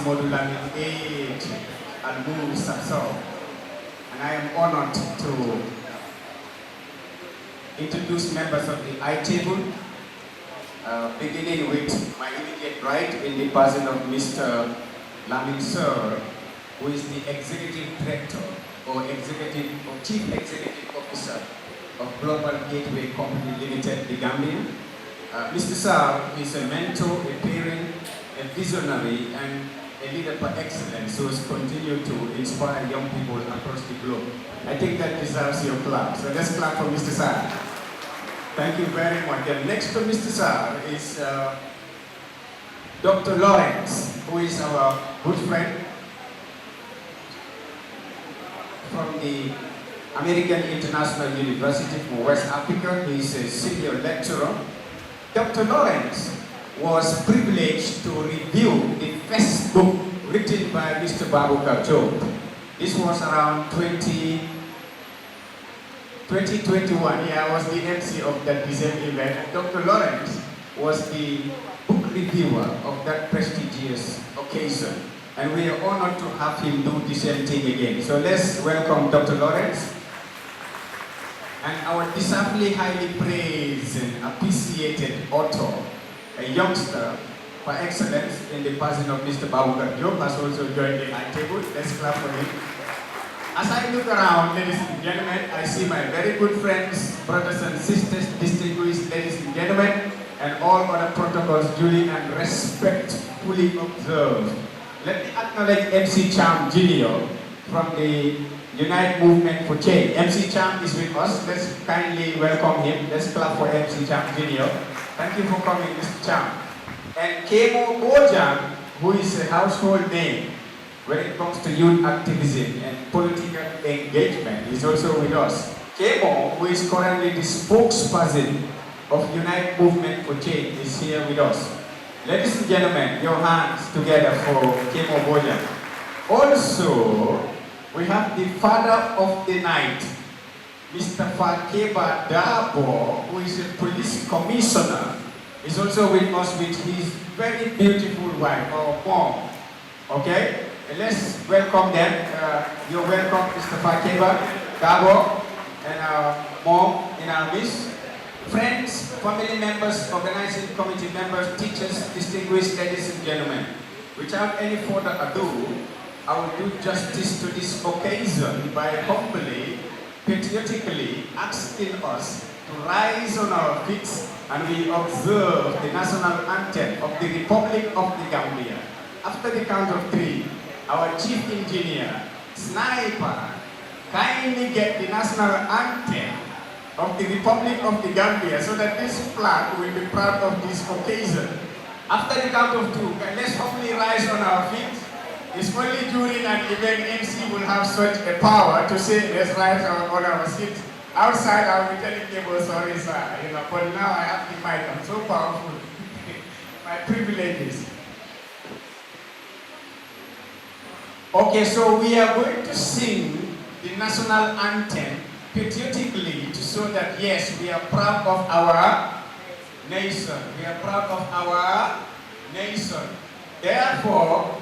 Motherland 8 and move Sapso. And I am honored to introduce members of the I table, beginning with my immediate right in the person of Mr. Lamin Sir, who is the Executive Director or Chief Executive Officer of Global Gateway Company Limited, the Gambian. Mr. Sir is a mentor, a parent, a visionary, and a leader par excellence who has continued to inspire young people across the globe. I think that deserves your clap. So let's clap for Mr. Sir. Thank you very much. And next to Mr. Sir is Dr. Lawrence, who is our good friend from the American International University for West Africa. He is a senior lecturer. Dr. Lawrence was privileged to review the first book written by Mr. Baboucarr Jobe. This was around 2021. Yeah, I was the MC of that December event. And Dr. Lawrence was the book reviewer of that prestigious occasion. And we are honored to have him do the same thing again. So let's welcome Dr. Lawrence. And our deservedly highly praised and appreciated author, a youngster for excellence in the person of Mr. Baboucarr Jobe, has also joined the high table. Let's clap for him. As I look around, ladies and gentlemen, I see my very good friends, brothers and sisters, distinguished ladies and gentlemen, and all other protocols duly and respectfully observed. Let me acknowledge MC Cham Jr. from the Unite Movement for Change. MC Cham is with us. Let's kindly welcome him. Let's clap for MC Cham Jr. Thank you for coming, Mr. Cham. And Kemo Bojang, who is a household name when it comes to youth activism and political engagement, is also with us. Kemo, who is currently the spokesperson of Unite Movement for Change, is here with us. Ladies and gentlemen, your hands together for Kemo Bojang. Also, we have the father of the night, Mr. Fakeba Dabo, who is a police commissioner, is also with us with his very beautiful wife, our mom. Okay? And let's welcome them. You're welcome, Mr. Fakeba Dabo, and our mom in our midst. Friends, family members, organizing committee members, teachers, distinguished ladies and gentlemen. Without any further ado, I will do justice to this occasion by humbly, patriotically asking us to rise on our feet and we observe the national anthem of the Republic of the Gambia. After the count of 3, our chief engineer, Sniper, kindly get the national anthem of the Republic of the Gambia so that this flag will be proud of this occasion. After the count of 2, let's humbly rise on our feet. It's only during an event MC will have such a power to say, let's rise on our seat. Outside, I'll be telling people, sorry, sir, you know, but now I have the mic, I'm so powerful. My privileges. Okay, so we are going to sing the national anthem patriotically to show that, yes, we are proud of our nation. We are proud of our nation. Therefore,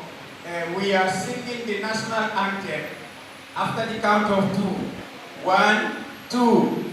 we are singing the national anthem after the count of 2. 1, 2.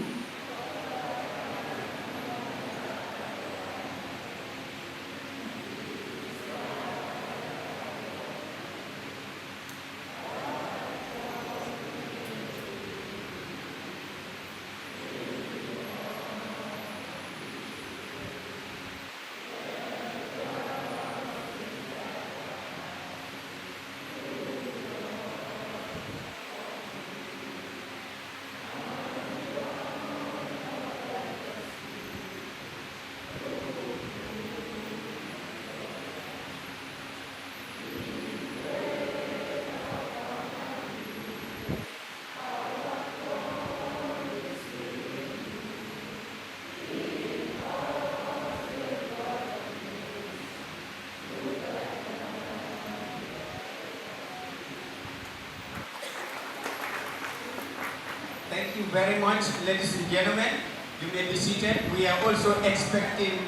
Thank you very much, ladies and gentlemen. You may be seated. We are also expecting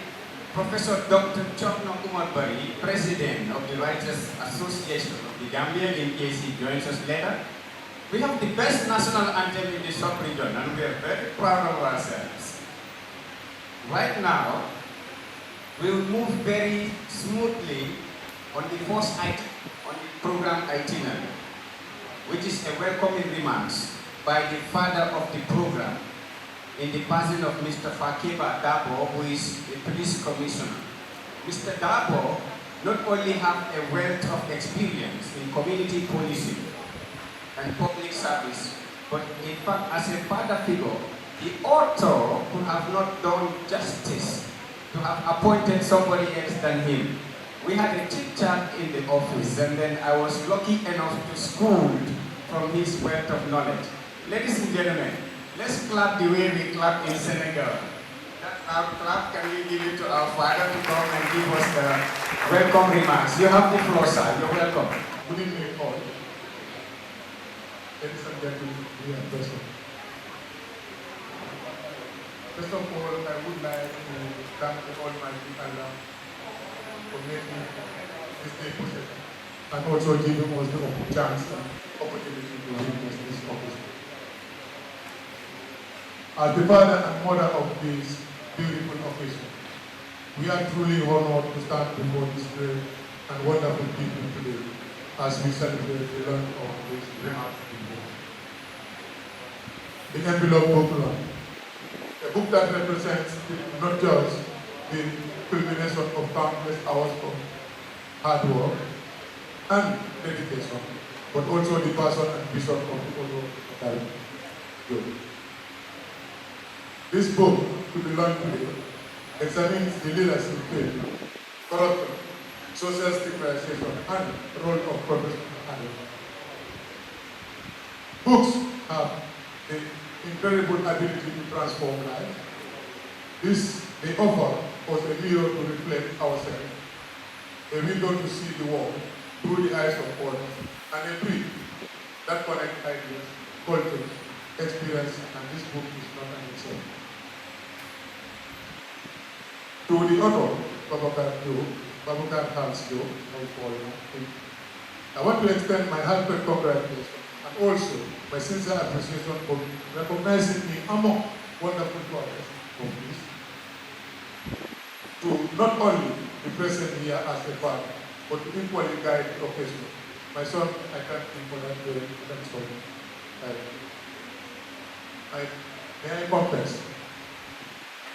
Professor Dr. Chokno Umar Bari, President of the Writers Association of the Gambia, in case he joins us later. We have the best national anthem in the sub-region, and we are very proud of ourselves. Right now, we will move very smoothly on the first item, on the program itinerary, which is a welcoming remarks by the father of the program, in the person of Mr. Fakeba Dabo, who is a police commissioner. Mr. Dabo not only have a wealth of experience in community policing and public service, but in fact, as a father figure, the author could have not done justice to have appointed somebody else than him. We had a chit-chat in the office, and then I was lucky enough to school from his wealth of knowledge. Ladies and gentlemen, let's clap the way we clap in Senegal. That clap, can we give it to our father to come and give us the welcome remarks? You have the floor, sir. You're welcome. Good evening, all. Ladies and gentlemen, we are present. First of all, I would like to thank the Almighty Allah for making this day possible, and also giving us the chance and opportunity to witness this occasion. As the father and mother of this beautiful occasion, we are truly honored to stand before this great and wonderful people today as we celebrate the launch of this remarkable book. The envelope Babucarr, a book that represents not just the culmination of countless hours of hard work and dedication, but also the passion and vision of the Baboucarr Jobe. This book, to be launched today, examines the leadership failure, corruption, social stigmatization, and role of professional adults. Books have the incredible ability to transform lives. They offer us a mirror to reflect ourselves, a window to see the world through the eyes of others, and a bridge that connects ideas, cultures, experience, and this book is not an exception. To the author, Baboucarr Bless Jobe, I want to extend my heartfelt congratulations and also my sincere appreciation for recognizing me among wonderful scholars of this, to not only be present here as a father, but to equally guide the occasion. My son, I thank him for that very story. May I confess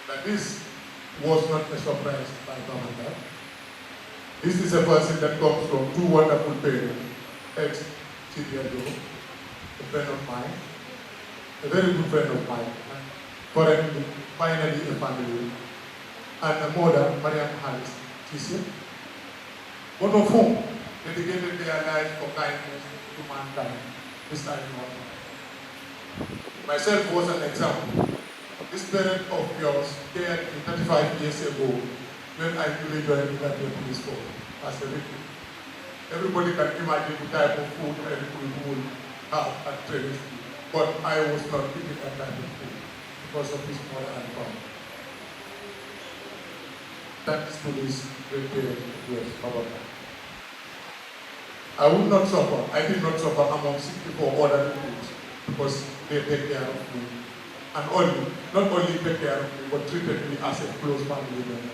that this was not a surprise by Baboucarr. This is a person that comes from two wonderful parents, ex-Chidia Jobe, a friend of mine, a very good friend of mine, and currently, finally a family, and a mother, Mariam Harris, Chisia, both of whom dedicated their lives for kindness to mankind. This time myself was an example. This parent of yours cared me 35 years ago when I newly joined the Gambian police force as a recruit. Everybody can imagine the type of food a recruit would have at training school, but I was not eating that type of food because of his mother and father. Thanks to this great parent of yours, Baboucarr. I would not suffer. I did not suffer among 64 other recruits because they take care of me. And not only take care of me, but treated me as a close family member.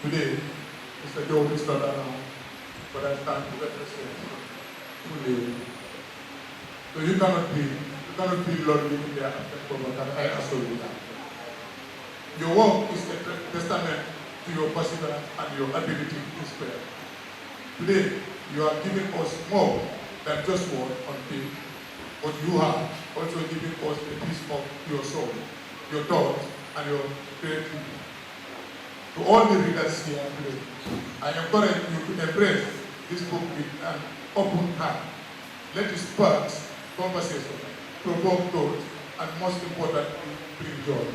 Today, Mr. Jobe is not around, but I stand to represent fully. So you cannot be lonely in there after Baboucarr, I assure you that. Your work is a testament to your perseverance and your ability to inspire. Today, you are giving us more than just word on paper, but you are also giving us a piece of your soul, your thoughts, and your creativity. To all the readers here today, I encourage you to embrace this book with an open heart. Let it spark conversation, provoke thought, and most importantly, bring joy.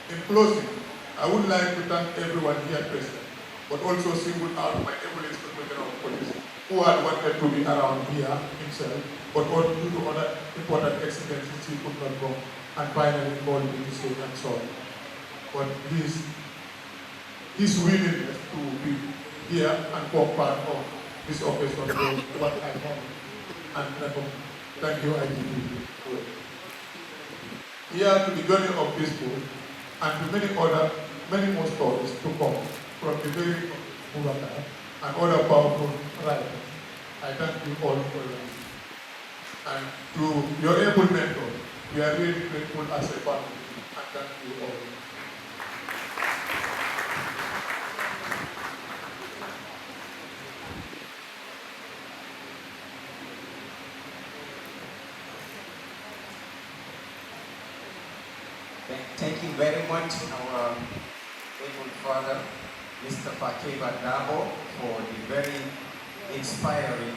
In closing, I would like to thank everyone here present, but also single out my able inspector of police, who had wanted to be around here himself, but due to other important exigencies he could not go, and finally called me to say I'm sorry. but his willingness to be here and form part of this occasion was what I want. And thank you, IDP. Here to the journey of this book and to many more stories to come from the very Baboucarr and other powerful writers. I thank you all for that. And to your able mentor, we are really grateful as a family. And thank you all. Thank you very much, our able father, Mr. Fakeba Dabo, for the very inspiring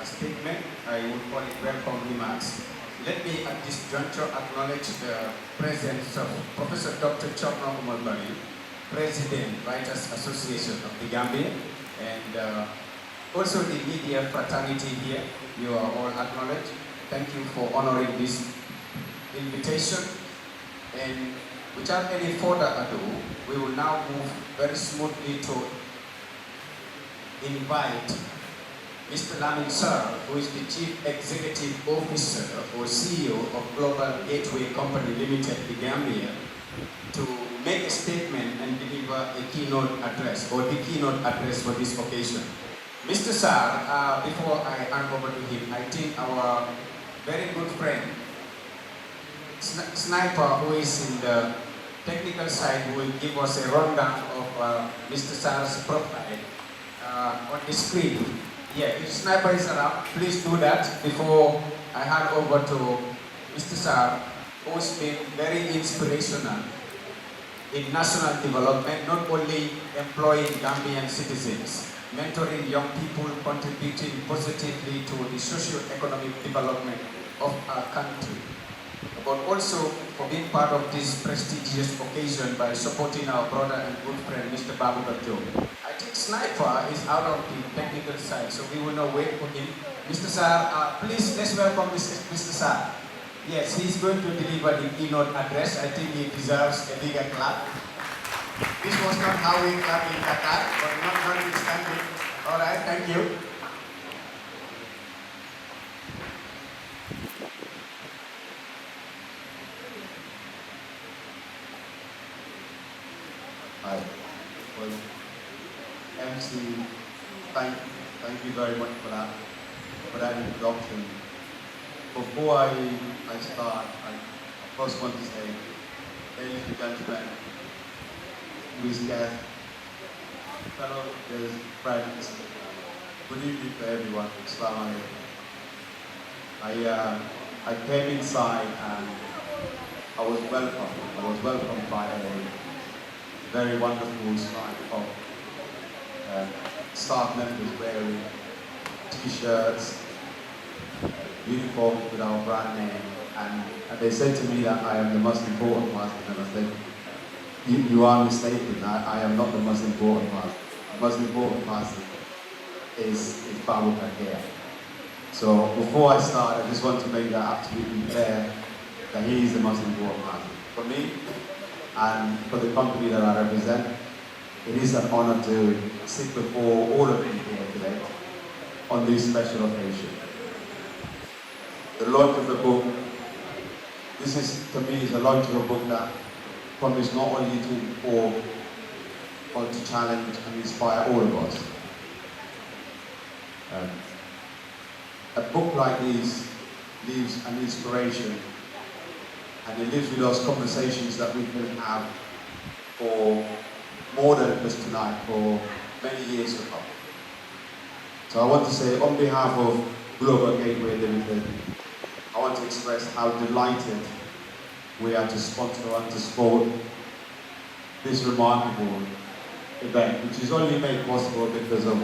statement. I would call it welcome remarks. Let me at this juncture acknowledge the presence of Professor Dr. Chokno Umarbari, President, Writers Association of the Gambia, and also the media fraternity here. You are all acknowledged. Thank you for honoring this invitation. And without any further ado, we will now move very smoothly to invite Mr. Lamin Sir, who is the Chief Executive Officer or CEO of Global Gateway Company Limited, the Gambia, to make a statement and deliver a keynote address, or the keynote address for this occasion. Mr. Sir, before I hand over to him, I think our very good friend, Sniper, who is in the technical side, will give us a rundown of Mr. Sar's profile on the screen. Yeah, if Sniper is around, please do that before I hand over to Mr. Sar, who's been very inspirational in national development, not only employing Gambian citizens, mentoring young people, contributing positively to the socio-economic development of our country, but also for being part of this prestigious occasion by supporting our brother and good friend, Mr. Baboucarr Jobe. I think Sniper is out of the technical side, so we will not wait for him. Mr. Sar, please let's welcome Mr. Sar. Yes, he's going to deliver the keynote address. I think he deserves a bigger clap. This was not how we clap in Qatar, but notwithstanding. All right, thank you. Hi. Well, MC, thank you very much for that introduction. Before I start, I first want to say, ladies and gentlemen, Ms. Guest, fellow friends, good evening to everyone. Assalamu alaikum. I came inside and I was welcomed by a very wonderful staff members wearing t-shirts, uniforms with our brand name, and they said to me that I am the most important person, and I said, you are mistaken, I am not the most important person. The most important person is Baboucarr here. So before I start, I just want to make that absolutely clear that he is the most important person. For me, and for the company that I represent, it is an honor to sit before all of you here today on this special occasion. The launch of the book, this is, to me, is a launch of a book that promises not only to inform, but to challenge and inspire all of us. A book like this leaves an inspiration, and it lives with us conversations that we can have for more than just tonight, for many years to come. So I want to say, on behalf of Global Gateway Limited, I want to express how delighted we are to sponsor and to support this remarkable event, which is only made possible because of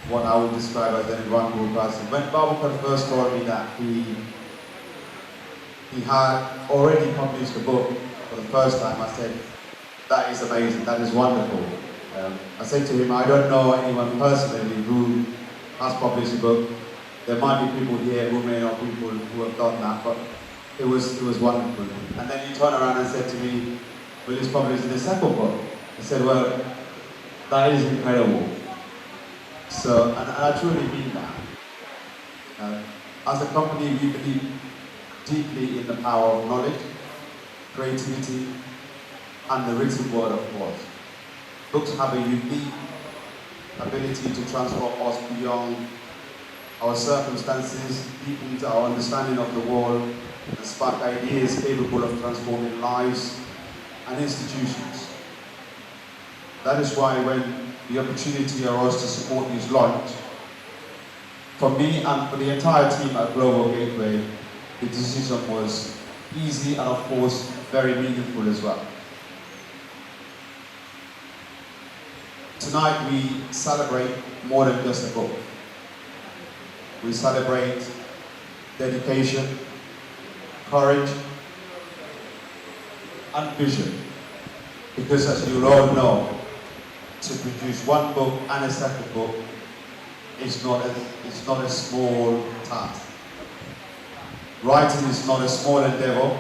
what I would describe as an remarkable person. When Baboucarr first told me that he had already published a book for the first time, I said, that is amazing, that is wonderful. I said to him, I don't know anyone personally who has published a book. There might be people here who may know people who have done that, but it was wonderful. And then he turned around and said to me, will is publishing the second book. I said, well, that is incredible. So, and I truly mean that. As a company, we believe deeply in the power of knowledge, creativity, and the written word, of course. Books have a unique ability to transform us beyond our circumstances, deep into our understanding of the world, and spark ideas capable of transforming lives and institutions. That is why when the opportunity arose to support this launch, for me and for the entire team at Global Gateway, the decision was easy and of course very meaningful as well. Tonight we celebrate more than just a book. We celebrate dedication, courage, and vision. Because as you all know, to produce one book and a second book is not a small task. Writing is not a small endeavor.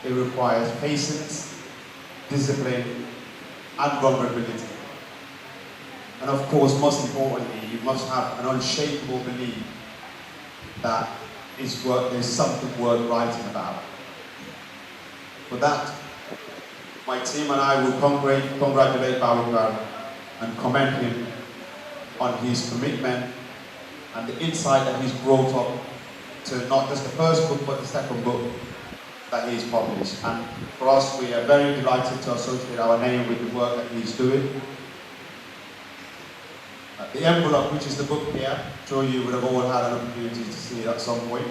It requires patience, discipline, and vulnerability. And of course, most importantly, you must have an unshakable belief that there's something worth writing about. For that, my team and I will congratulate Baboucarr and commend him on his commitment and the insight that he's brought up to not just the first book, but the second book that he's published. And for us, we are very delighted to associate our name with the work that he's doing. The envelope, which is the book here, I'm sure you would have all had an opportunity to see it at some point.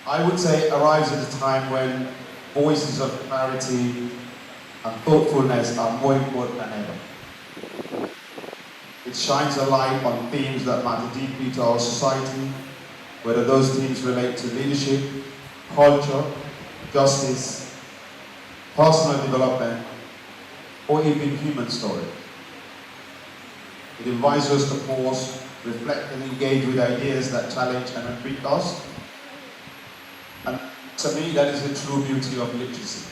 I would say arrives at a time when voices of clarity and thoughtfulness are more important than ever. It shines a light on themes that matter deeply to our society, whether those themes relate to leadership, culture, justice, personal development, or even human story. It invites us to pause, reflect, and engage with ideas that challenge and enrich us. And to me, that is the true beauty of literacy.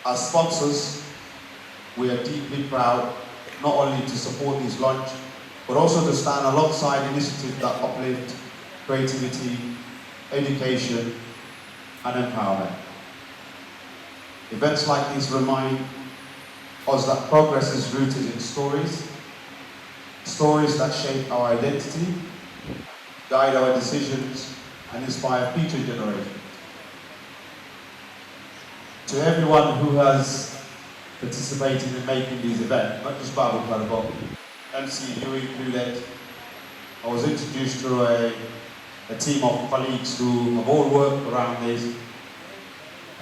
As sponsors, we are deeply proud not only to support this launch, but also to stand alongside initiatives that uplift creativity, education, and empowerment. Events like these remind us that progress is rooted in stories that shape our identity, guide our decisions, and inspire future generations. To everyone who has participated in making these events, not just Baboucarr, but MC, you included, I was introduced to a team of colleagues who have all worked around this.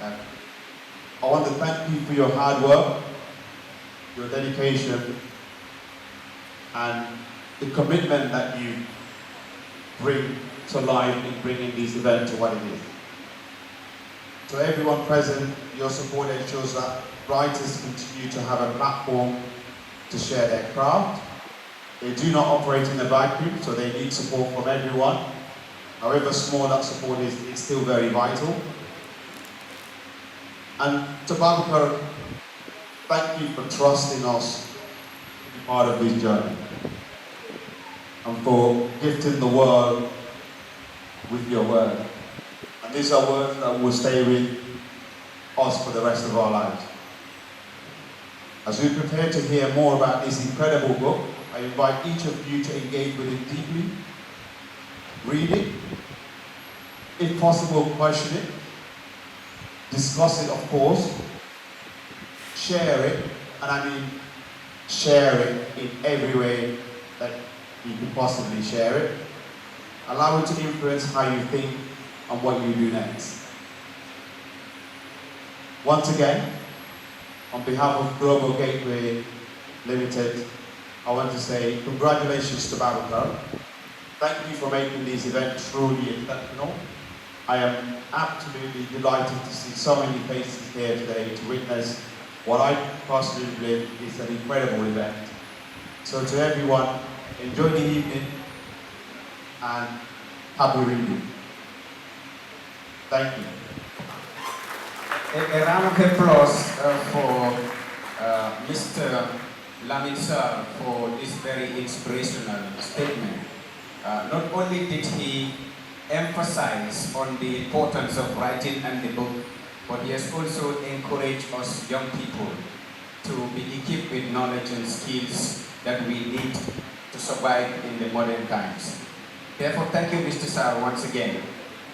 I want to thank you for your hard work, your dedication, and the commitment that you bring to life in bringing this event to what it is. To everyone present, your support ensures that writers continue to have a platform to share their craft. They do not operate in a vacuum, so they need support from everyone. However small that support is, it's still very vital. And to Baboucarr, thank you for trusting us to be part of this journey and for gifting the world with your word. And these are words that will stay with us for the rest of our lives. As we prepare to hear more about this incredible book, I invite each of you to engage with it deeply, read it, if possible, question it, discuss it, of course, share it, and I mean share it in every way that you can possibly share it. Allow it to influence how you think and what you do next. Once again, on behalf of Global Gateway Limited, I want to say congratulations to Baboucarr. Thank you for making this event truly exceptional. I am absolutely delighted to see so many faces here today to witness what I personally believe is an incredible event. So to everyone, enjoy the evening and happy reading. Thank you. A round of applause for Mr. Lamitsar for this very inspirational statement. Not only did he emphasize on the importance of writing and the book, but he has also encouraged us young people to be equipped with knowledge and skills that we need to survive in the modern times. Therefore, thank you, Mr. Sar, once again.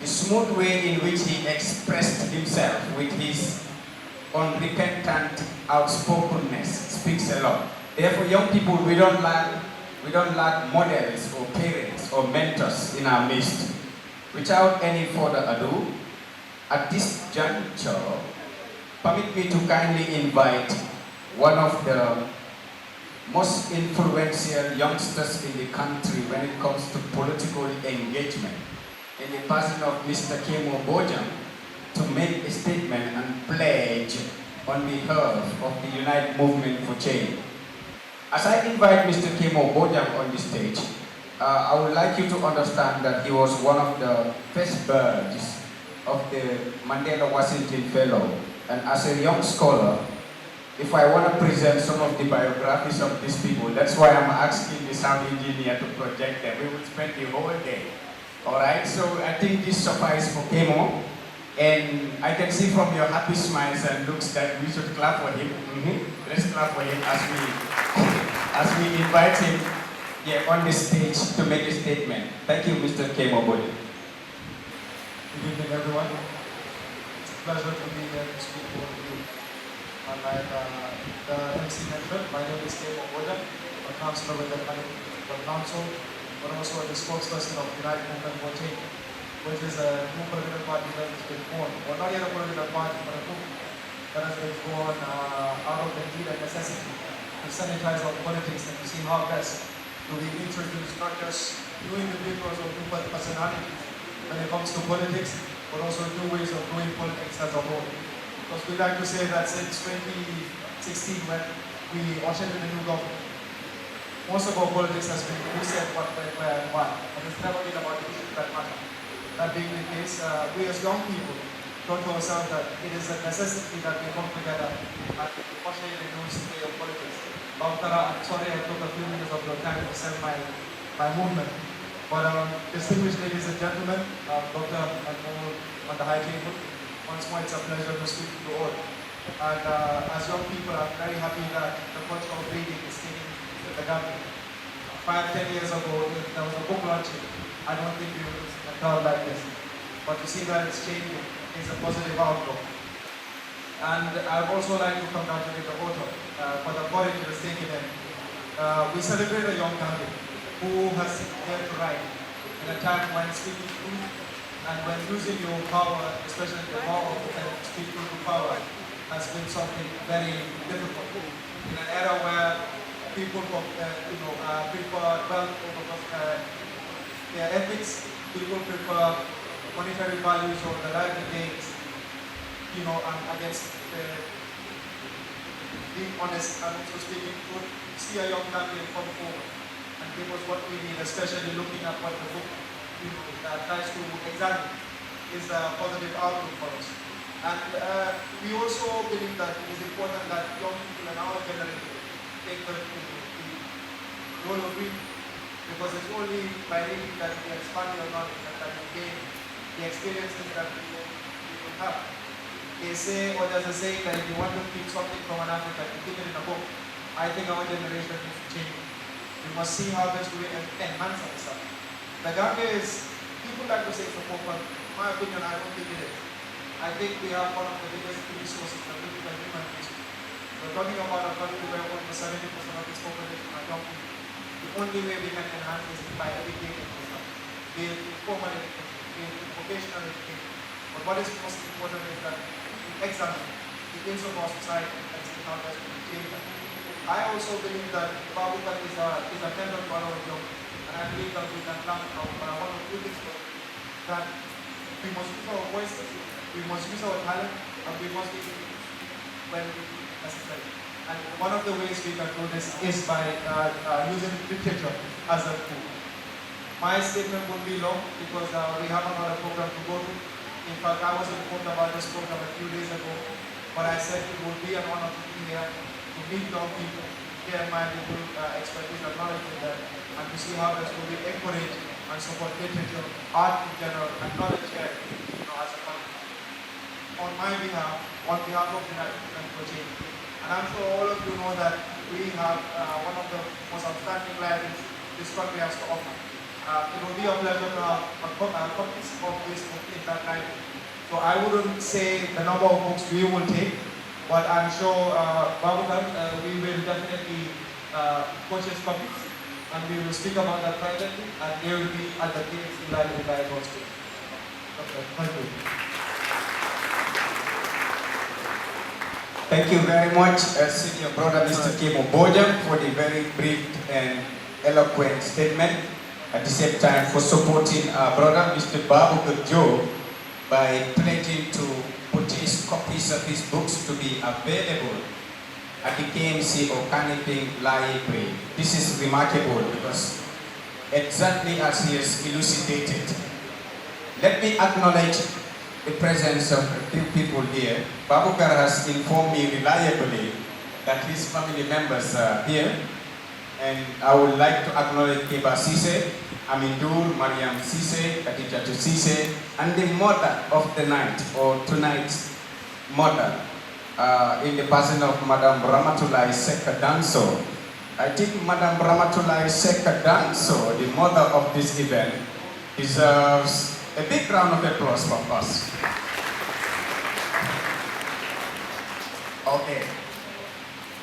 The smooth way in which he expressed himself with his unrepentant outspokenness speaks a lot. Therefore, young people, we don't lack models or parents or mentors in our midst. Without any further ado, at this juncture, permit me to kindly invite one of the most influential youngsters in the country when it comes to political engagement, in the person of Mr. Kemo Bojang, to make a statement and pledge on behalf of the United Movement for Change. As I invite Mr. Kemo Bojang on the stage, I would like you to understand that he was one of the first birds of the Mandela Washington Fellow. And as a young scholar, if I want to present some of the biographies of these people, that's why I'm asking the sound engineer to project them. We will spend the whole day. Alright, so I think this suffices for Kemo. And I can see from your happy smiles and looks that we should clap for him. Let's clap for him as we invite him on the stage to make a statement. Thank you, Mr. Kemo Bojang. Good evening, everyone. It's a pleasure to be here to speak to all of you. And like the MC mentioned, my name is Kemo Bojang. I'm a councillor with the Eminent Council, but also the spokesperson of United Movement for Change, which is a new political party that has been born. Well, not yet a political party, but a movement that has been born out of the need and necessity to sanitize our politics and to see how best do we introduce not just new individuals or new personalities when it comes to politics, but also new ways of doing politics as a whole. Because we like to say that since 2016, when we ushered in the new government, most of our politics has been who said what, where, and why. And it's never been about the issues that matter. That being the case, we as young people thought to ourselves that it is a necessity that we come together and usher in a new way of politics. Baboucarr, I'm sorry I took a few minutes of your time to sell my movement. But distinguished ladies and gentlemen, Doctor and all on the high table, once more it's a pleasure to speak to you all. And as young people, I'm very happy that the culture of reading is taking to the Gambia. 5-10 years ago, if there was a book launching, I don't think we would have thought like this. But to see that it's changing is a positive outcome. And I'd also like to congratulate the author for the courage he has taken in. We celebrate a young Gambian who has dared to write in a time when speaking truth and when using your power, especially the power of speak truth to power, has been something very difficult. In an era where people prefer wealth over their ethics, people prefer monetary values over the lively gains, and against being honest and also speaking truth. See a young Gambian come forward and give us what we need, especially looking at what the book tries to examine, is a positive outlook for us. And we also believe that it is important that young people in our generation take the role of reading, because it's only by reading that we expand your knowledge and that we gain the experiences that we will have. They say, or there's a saying that if you want to keep something from an African, you keep it in a book. I think our generation needs to change. We must see how best we enhance ourselves. The Gambia is, people like to say it's a poor country. In my opinion, I don't think it is. I think we have one of the biggest resources, the political human resources. We're talking about a country where almost 70% of its population are young people. The only way we can enhance this is by educating ourselves, be it formal education, be it vocational education. But what is most important is that we examine the ills of our society and see how best we change them. I also believe that Baboucarr is a tender to our young, and I believe that we can plan one of two things that we must use our voices, we must use our talent, and we must be when necessary. And one of the ways we can do this is by using literature as a tool. My statement won't be long because we have another program to go to. In fact, I was informed about this program a few days ago, but I said it would be an honor to be here to meet young people, share my little expertise and knowledge with them, and to see how this will be encouraged and support literature, art in general, and knowledge sharing, as a country. On my behalf, on behalf of the United Coaching, and I'm sure all of you know that we have one of the most outstanding libraries this country has to offer. It will be a pleasure to have copies of this book in that library. So I wouldn't say the number of books we will take, but I'm sure Baboucarr, we will definitely purchase copies, and we will speak about that privately, and they will be at the KFC library by God's grace. Okay, thank you. Thank you very much, Senior Brother Mr. Kemo Bojang, for the very brief and eloquent statement. At the same time, for supporting our brother Mr. Baboucarr Jobe by pledging to purchase copies of his books to be available at the KMC or Canopy Library. This is remarkable because exactly as he has elucidated. Let me acknowledge the presence of a few people here. Baboucarr has informed me reliably that his family members are here, and I would like to acknowledge Keba Sise, Amindur, Mariam Sise, Khadijatu Sise, and the mother of the night, or tonight's mother, in the person of Madam Ramatulai Seka Danso. I think Madam Ramatulai Seka Danso, the mother of this event, deserves a big round of applause for us. Okay.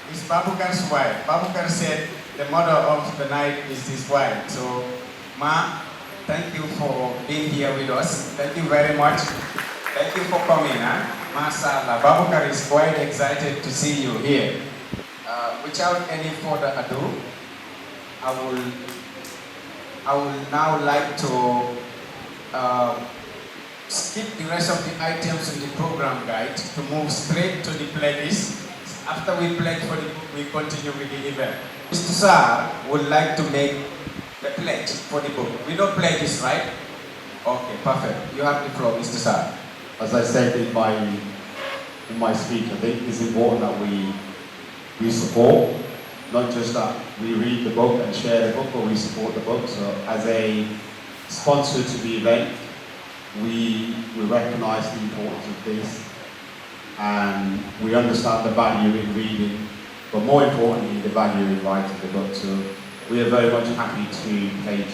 It's Baboucarr's wife. Baboucarr said the mother of the night is his wife. So, Ma, thank you for being here with us. Thank you very much. Thank you for coming. Mashallah. Baboucarr is quite excited to see you here. Without any further ado, I will now like to skip the rest of the items in the program guide to move straight to the playlist. After we pledge for the book, we continue with the event. Mr. Sar would like to make the pledge for the book. We know pledges, right? Okay, perfect. You have the floor, Mr. Sar. As I said in my speech, I think it's important that we support, not just that we read the book and share the book, but we support the book. So as a sponsor to the event, we recognize the importance of this, and we understand the value in reading, but more importantly, the value in writing the book. So we are very much happy to pledge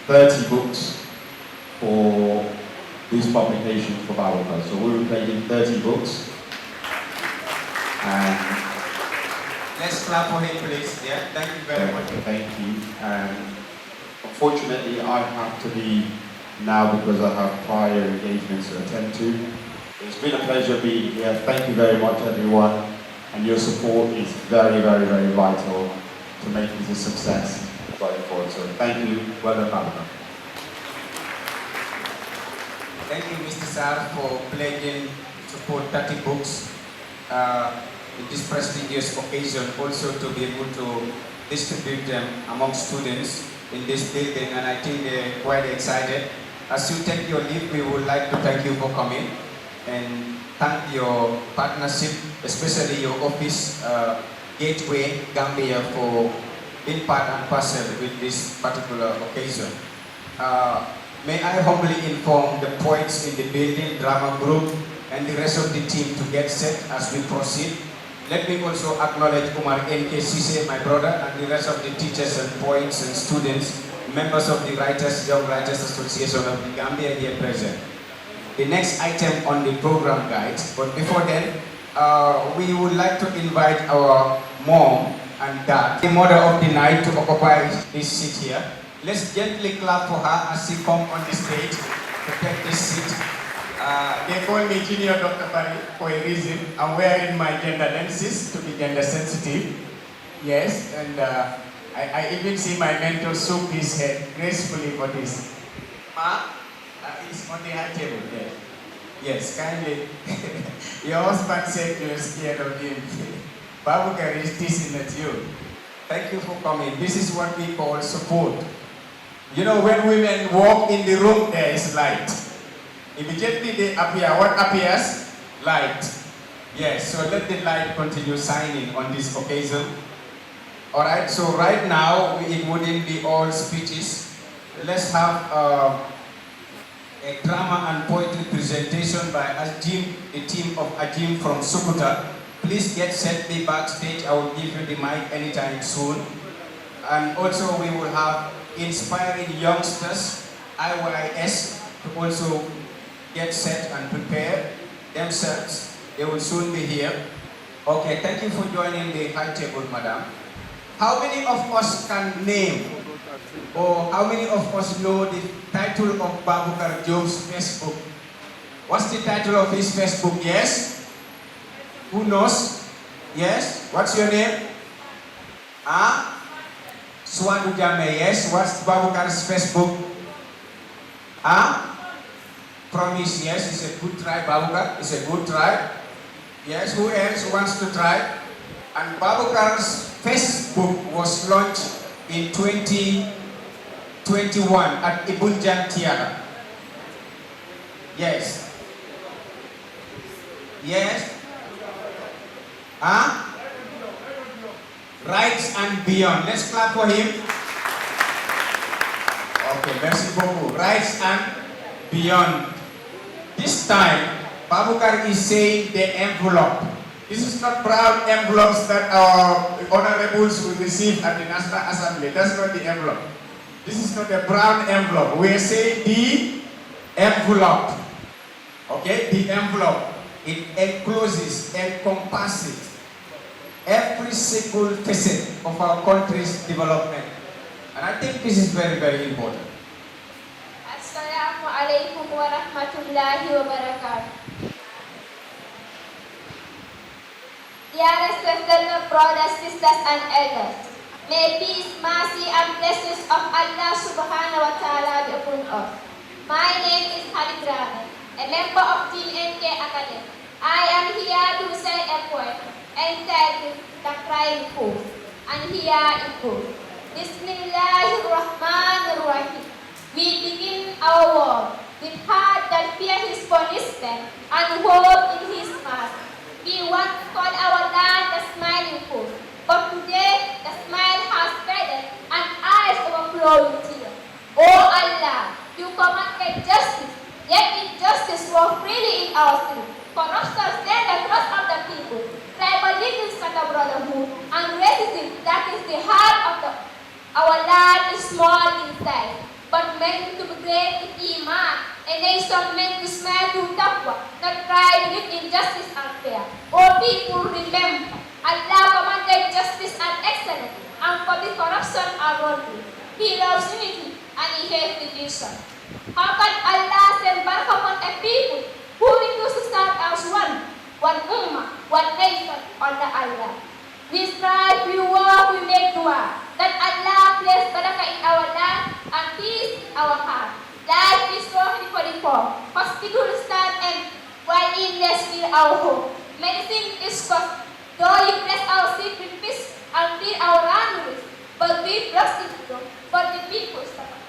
30 books for these publications for Baboucarr. So we will pledging 30 books. And let's clap for him, please. Yeah, thank you very much. Thank you. And unfortunately, I have to leave now because I have prior engagements to attend to. It's been a pleasure being here. Thank you very much, everyone. And your support is very, very, very vital to make this a success going forward. So thank you. Well done, Baboucarr. Thank you, Mr. Sar, for pledging to support 30 books in this prestigious occasion, also to be able to distribute them among students in this building, and I think they're quite excited. As you take your leave, we would like to thank you for coming and thank your partnership, especially your office, Gateway Gambia, for being part and parcel with this particular occasion. May I humbly inform the poets in the building, drama group, and the rest of the team to get set as we proceed. Let me also acknowledge Umar N.K. Sise, my brother, and the rest of the teachers and poets and students, members of the Young Writers Association of the Gambia here present. The next item on the program guide, but before then, we would like to invite our mom and dad, the mother of the night, to occupy this seat here. Let's gently clap for her as she comes on the stage to take this seat. They call me Junior Dr. Barry for a reason. I'm wearing my gender lenses to be gender sensitive. Yes, and I even see my mentor shook his head gracefully for this. Ma, it's on the high table there. Yes, kindly. Your husband said you're scared of him. Baboucarr is teasing at you. Thank you for coming. This is what we call support. You know, when women walk in the room, there is light. Immediately they appear. What appears? Light. Yes, so let the light continue shining on this occasion. Alright, so right now, it wouldn't be all speeches. Let's have a drama and poetry presentation by Ajim, a team of Ajim from Sukuta. Please get set, be backstage. I will give you the mic anytime soon. And also we will have inspiring youngsters, IYS, to also get set and prepare themselves. They will soon be here. Okay, thank you for joining the high table, madam. How many of us can name, or how many of us know the title of Baboucarr Jobe's Facebook? What's the title of his Facebook? Yes? Who knows? Yes? What's your name? Swadu Jame, yes? What's Baboucarr's Facebook? Promise, yes, it's a good try, Baboucarr. It's a good try. Yes, who else wants to try? And Baboucarr's Facebook was launched in 2021 at Ibunjan Theatre. Yes. Yes? Rights and Beyond. Let's clap for him. Okay, merci beaucoup. Rights and Beyond. This time, Baboucarr is saying the envelope. This is not brown envelopes that our honorables will receive at the National Assembly. That's not the envelope. This is not a brown envelope. We are saying the envelope. Okay, the envelope. It encloses, encompasses every single facet of our country's development. And I think this is very, very important. Assalamu alaikum wa rahmatullahi wa barakatuh. Dear respected brothers, sisters, and elders, may peace, mercy, and blessings of Allah subhanahu wa ta'ala be upon us. My name is Haligrana, a member of Team NK Academy. I am here to say a poem entitled The Crying Pool, and here it goes. Bismillahirrahmanirrahim. We begin our war with heart that fear his punishment and hope in his mercy. We once called our land a smiling pool, but today the smile has faded and eyes overflow with tears. Oh Allah, you commanded justice, yet injustice was freely in our streets. Corruption stained the trust of the people, tribalism scatter brotherhood, and racism that is the heart of our land is small in size, but meant to be great in Iman, a nation meant to smile to taqwa, not try to live injustice and fear. Oh people, remember, Allah commanded justice and excellence, and forbid corruption and wrongdoing. He loves unity, and he hates division. How can Allah send barakah upon a people who refuse to stand as one ummah, one nation under Allah? We strive, we work, we make dua, that Allah place barakah in our land and peace in our heart. Life is sorry for the poor, hospitals stand empty, while illness fill our home. Medicine is cost, though you bless our sick with peace and fill our runways, but we drugs is low, but the people suffer.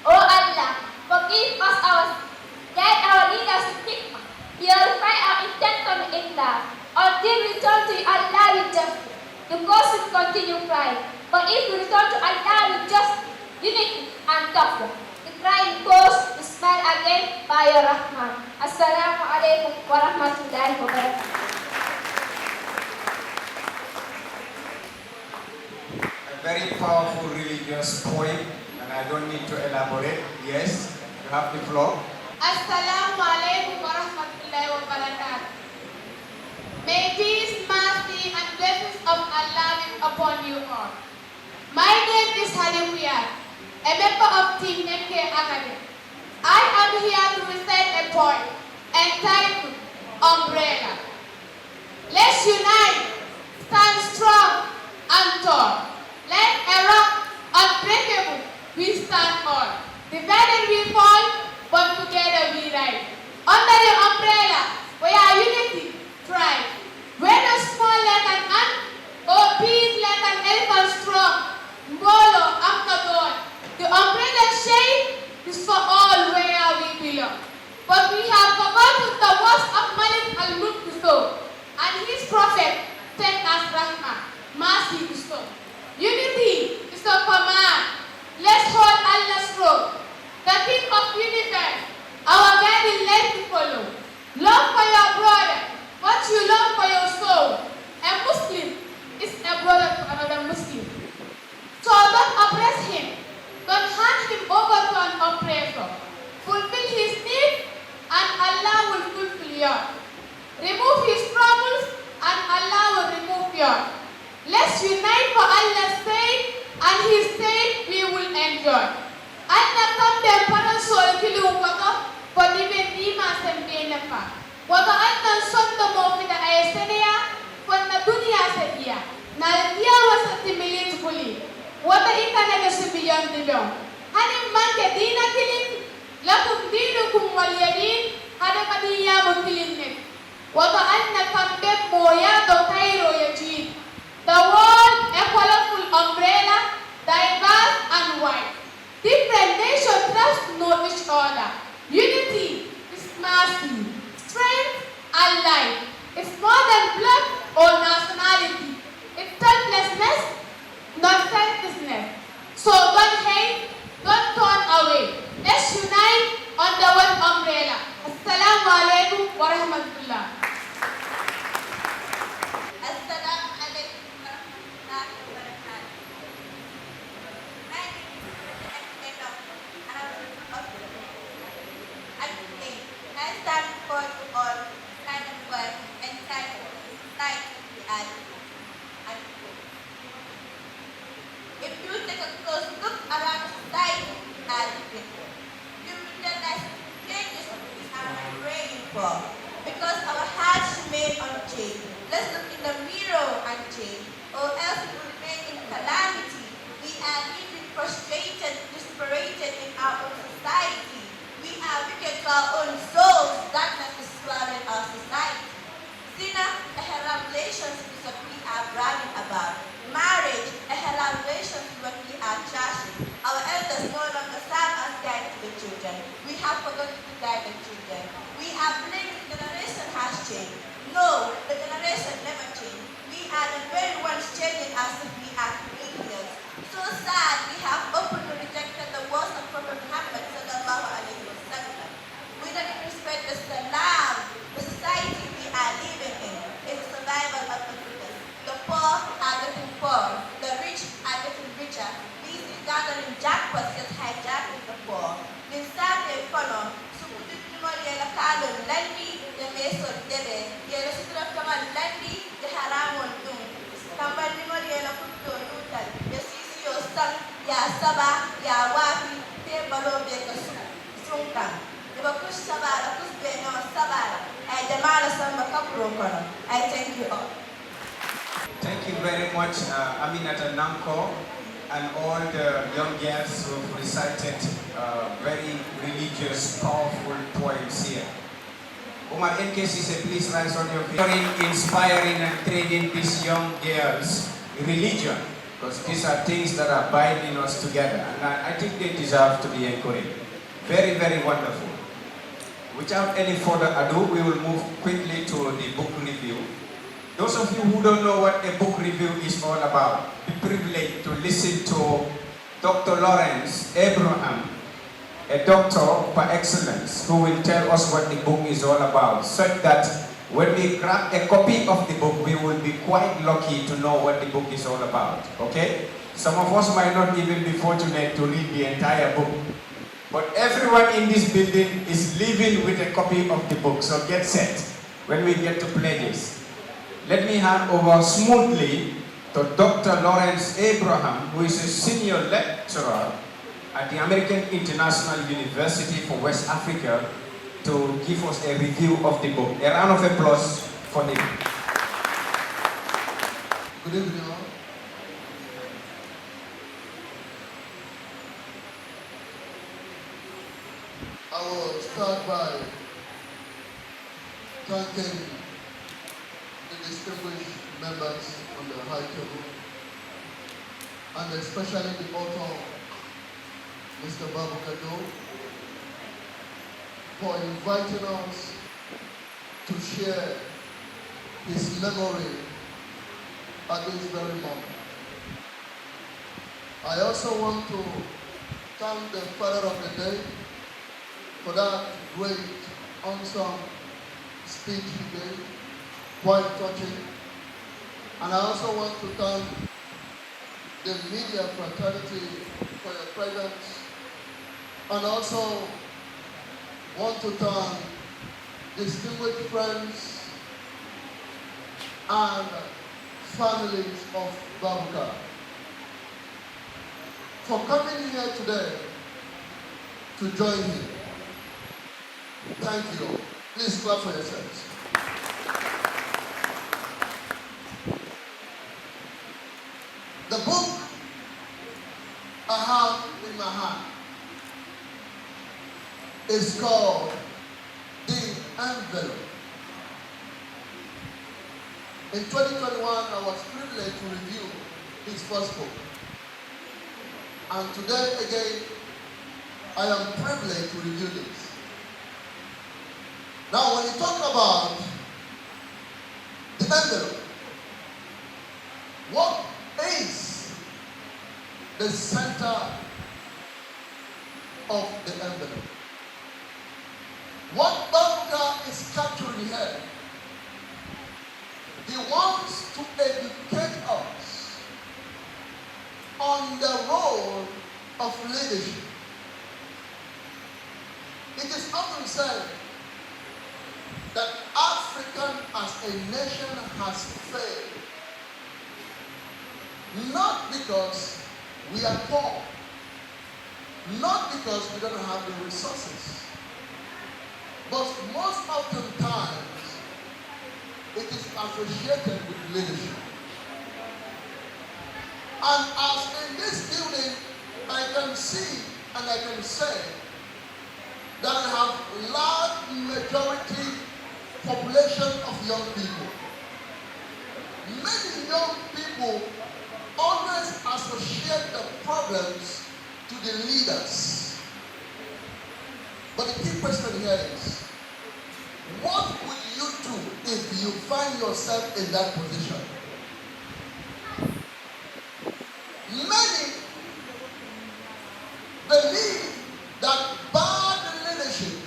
Oh Allah, forgive us our sins, guide our leaders with hikmah, purify our intention in love, until we return to Allah with justice. The cause will continue crying, but if we return to Allah with justice, unity, and taqwa, the crying cause will smile again by your Rahman. Assalamu alaikum wa rahmatullahi wa barakatuh. A very powerful religious poem, and I don't need to elaborate. Yes, you have the floor. Assalamu alaikum wa rahmatullahi wa barakatuh. May peace, mercy, and blessings of Allah be upon you all. My name is Haligrana, a member of Team NK Academy. I am here to recite a poem entitled Umbrella. Let's unite, stand strong and tall. Like a rock, unbreakable, we stand all. Divided we fall, but together we rise. Under the umbrella, we are unity, thrive. Whether small like an ant, or big like an elephant strong, Mbolo after God. The umbrella shade is for all where we belong. But prophet sent as Rahma. Mercy is so. Unity is a command. Let's hold Allah's road. The King of universe, our guiding light to follow. Love for your brother, what you love for your soul. A Muslim is a brother to another Muslim. So don't oppress him. Don't hand him over to an oppressor. Fulfill his needs and Allah will fulfill yours. Remove his troubles and Allah will remove yours. Let's unite for Allah's sake and his sake we will enjoy. Allah come them para soul kilu waka for the dima sembene pa. Waka Allah sonto mo fida ayesenia for na dunia sedia. Na dia wasati milin kuli. Wata ikana ga subiyan dilong. Hanim manke dina kilin lakum dinukum waliyadin hada kadiya mukilin nek. Waka Allah kambe moya do kairo yajid. The world a colorful umbrella, diverse and wide. Different nations trust to know each other. Unity is mercy, strength and life. It's more than blood or nationality. It's selflessness, not selflessness. So don't hate, don't turn away. Let's unite under one umbrella. Assalamu alaikum wa rahmatullah. Assalamu alaikum wa rahmatullahi wa barakatuh. My name is Acclaimed. I stand for you all kind of work and kind of society we are living. If you take a close look around the society we are living, you will realize changes we are praying for because our hearts remain unchanged. Let's look in the mirror and change, or else we will remain in calamity. We are living frustrated, dispirited in our own society. We are wicked to our own souls. Darkness is swallowing our society. Zina, a haram relations is what we are bragging about. Marriage, a haram relations is what we are trashing. Our elders no longer serve as guides to the children. We have forgotten to guide the children. We are blaming the generation has changed. No, the generation never changed. We are the very ones changing as if we are Indians. So sad, we have openly rejected the words of Prophet Muhammad sallallahu alaihi wasallam. We don't even respect the Salam. The society we are living in is the survival of the fittest. The poor are getting poor. The rich are getting richer. Busy gathering jackpots get hijacking the poor. In Saturday, follow. Landi, the Mason Debe, Yellow Sutraman Landi, the Haramon Doom, Stamban Memorial Puto Lutan, the Sisio Sun, Ya Saba, Ya Wapi, Te Balo Beka Sunkan, the Bakush Sabara, Kusbeno Sabara, I demand a samba Kapro. I thank you all. Thank you very much, Eminent and Namco, and all the young girls who have recited very religious, powerful poems here. Omar NKC, please rise on your feet. Inspiring and training these young girls religion, because these are things that are binding us together, and I think they deserve to be encouraged. Very, very wonderful. Without any further ado, we will move quickly to the book review. Those of you who don't know what a book review is all about, be privileged to listen to Dr. Lawrence Abraham, a doctor par excellence, who will tell us what the book is all about, such that when we grab a copy of the book, we will be quite lucky to know what the book is all about, okay? Some of us might not even be fortunate to read the entire book, but everyone in this building is living with a copy of the book, so get set when we get to pledges. Let me hand over smoothly to Dr. Lawrence Abraham, who is a senior lecturer at the American International University for West Africa, to give us a review of the book. A round of applause for him. Good evening all. I will start by thanking the distinguished members on the high table, and especially the author, Mr. Baboucarr Jobe, for inviting us to share his memory at this very moment. I also want to thank the Father of the Day for that great, awesome speech he gave, quite touching. And I also want to thank the media fraternity for your presence, and also want to thank distinguished friends and families of Babucarr for coming here today to join him. Thank you. Please clap for yourselves. The book I have in my hand is called The Envelope. In 2021, I was privileged to review his first book. And today again, I am privileged to review this. Now, when you talk about the envelope, what is the center of the envelope? What Baboucarr is capturing here, he wants to educate us on the role of leadership. It is often said that Africa as a nation has failed, not because we are poor, not because we don't have the resources, but most often times it is associated with leadership. And as in this building, I can see and I can say that we have large majority population of young people. Many young people always associate the problems to the leaders. But the key question here is, what would you do if you find yourself in that position? Many believe that bad leadership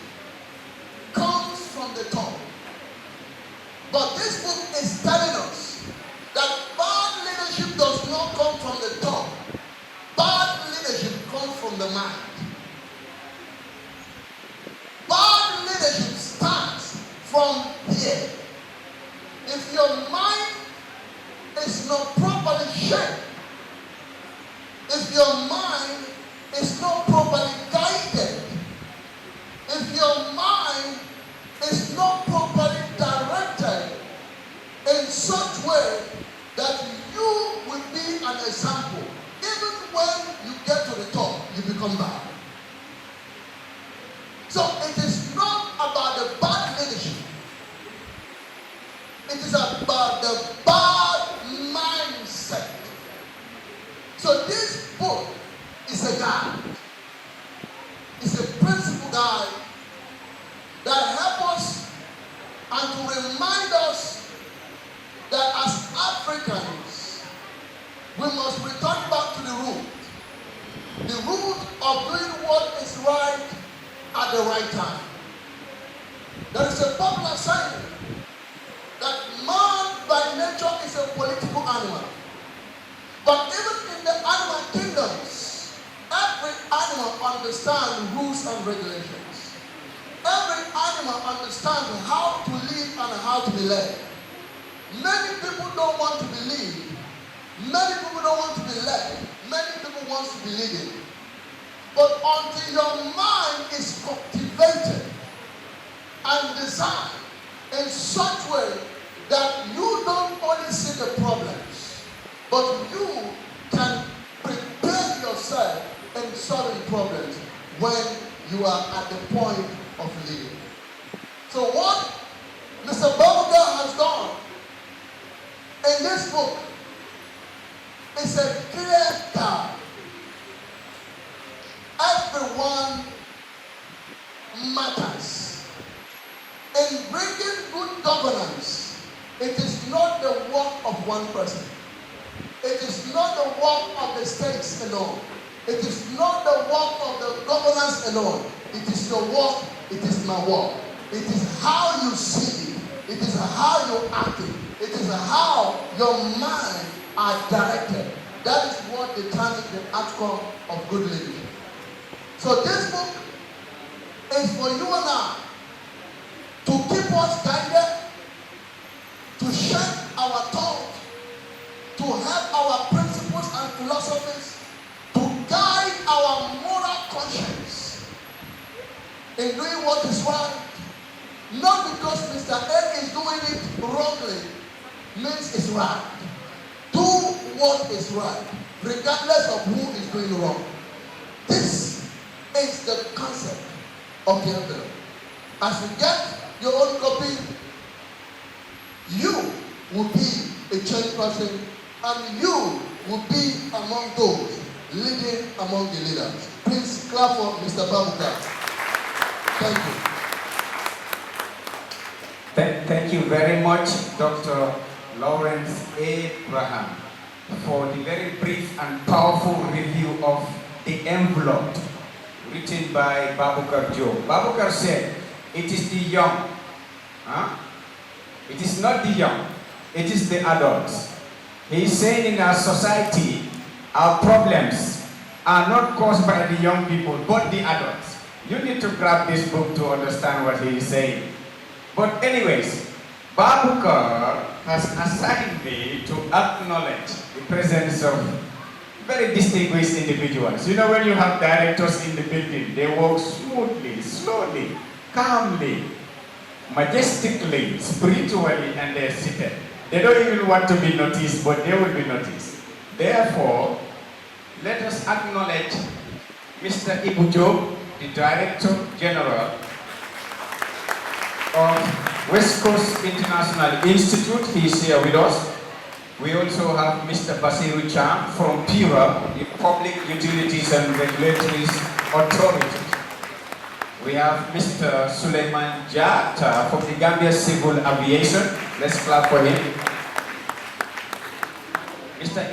comes from the top. But this book is telling us that bad leadership does not come from the top. Bad leadership comes from the mind. Bad leadership starts from here. If your mind is not properly shaped, if your mind is not properly guided, if your mind is not properly directed in such way that you will be an example, even when you get to the top, you become bad. So it is not about the bad leadership. It is about the bad mindset. So this book is a guide. It's a principle guide that helps us and to remind us that as Africans, we must return back to the root of doing what is right at the right time. There is a popular saying that man by nature is a political animal. But even in the animal kingdoms, every animal understands rules and regulations. Every animal understands how to live and how to be led. Many people don't want to be led. Many people don't want to be led. Many people want to be leading. But until your mind is cultivated and designed in such way that you don't only see the problems, but you can prepare yourself in solving problems when you are at the point of leading. So what Mr. Baboucarr has done in this book is a clear guide. Everyone matters. In bringing good governance It is not the work of one person. It is not the work of the states alone. It is not the work of the governance alone. It is your work, it is my work. It is how you see it. It is how you act it. It is how your mind are directed. That is what determines the outcome of good living. So this book is for you and I to keep us guided, to shape our thoughts, to help our principles and philosophies, to guide our moral conscience in doing what is right. Not because Mr. A is doing it wrongly means it's right. Do what is right, regardless of who is doing wrong. This is the concept of the envelope. As you get your own copy, you will be a changed person, and you will be among those leading among the leaders. Please clap for Mr. Babucarr. Thank you. Thank you very much, Dr. Lawrence Abraham, for the very brief and powerful review of The Envelope, written by Baboucarr Jobe. Baboucarr said, it is the young. It is not the young, it is the adults. He is saying in our society, our problems are not caused by the young people, but the adults. You need to grab this book to understand what he is saying. But anyways, Baboucarr has assigned me to acknowledge the presence of very distinguished individuals. You know, when you have directors in the building, they walk smoothly, slowly, calmly, majestically, spiritually, and they're seated. They don't even want to be noticed, but they will be noticed. Therefore, let us acknowledge Mr. Ibu Jobe, the Director General of West Coast International Institute. He is here with us. We also have Mr. Basiru Cham from PIRA, the Public Utilities and Regulatory Authority. We have Mr. Suleiman Jata from the Gambia Civil Aviation. Let's clap for him. Mr.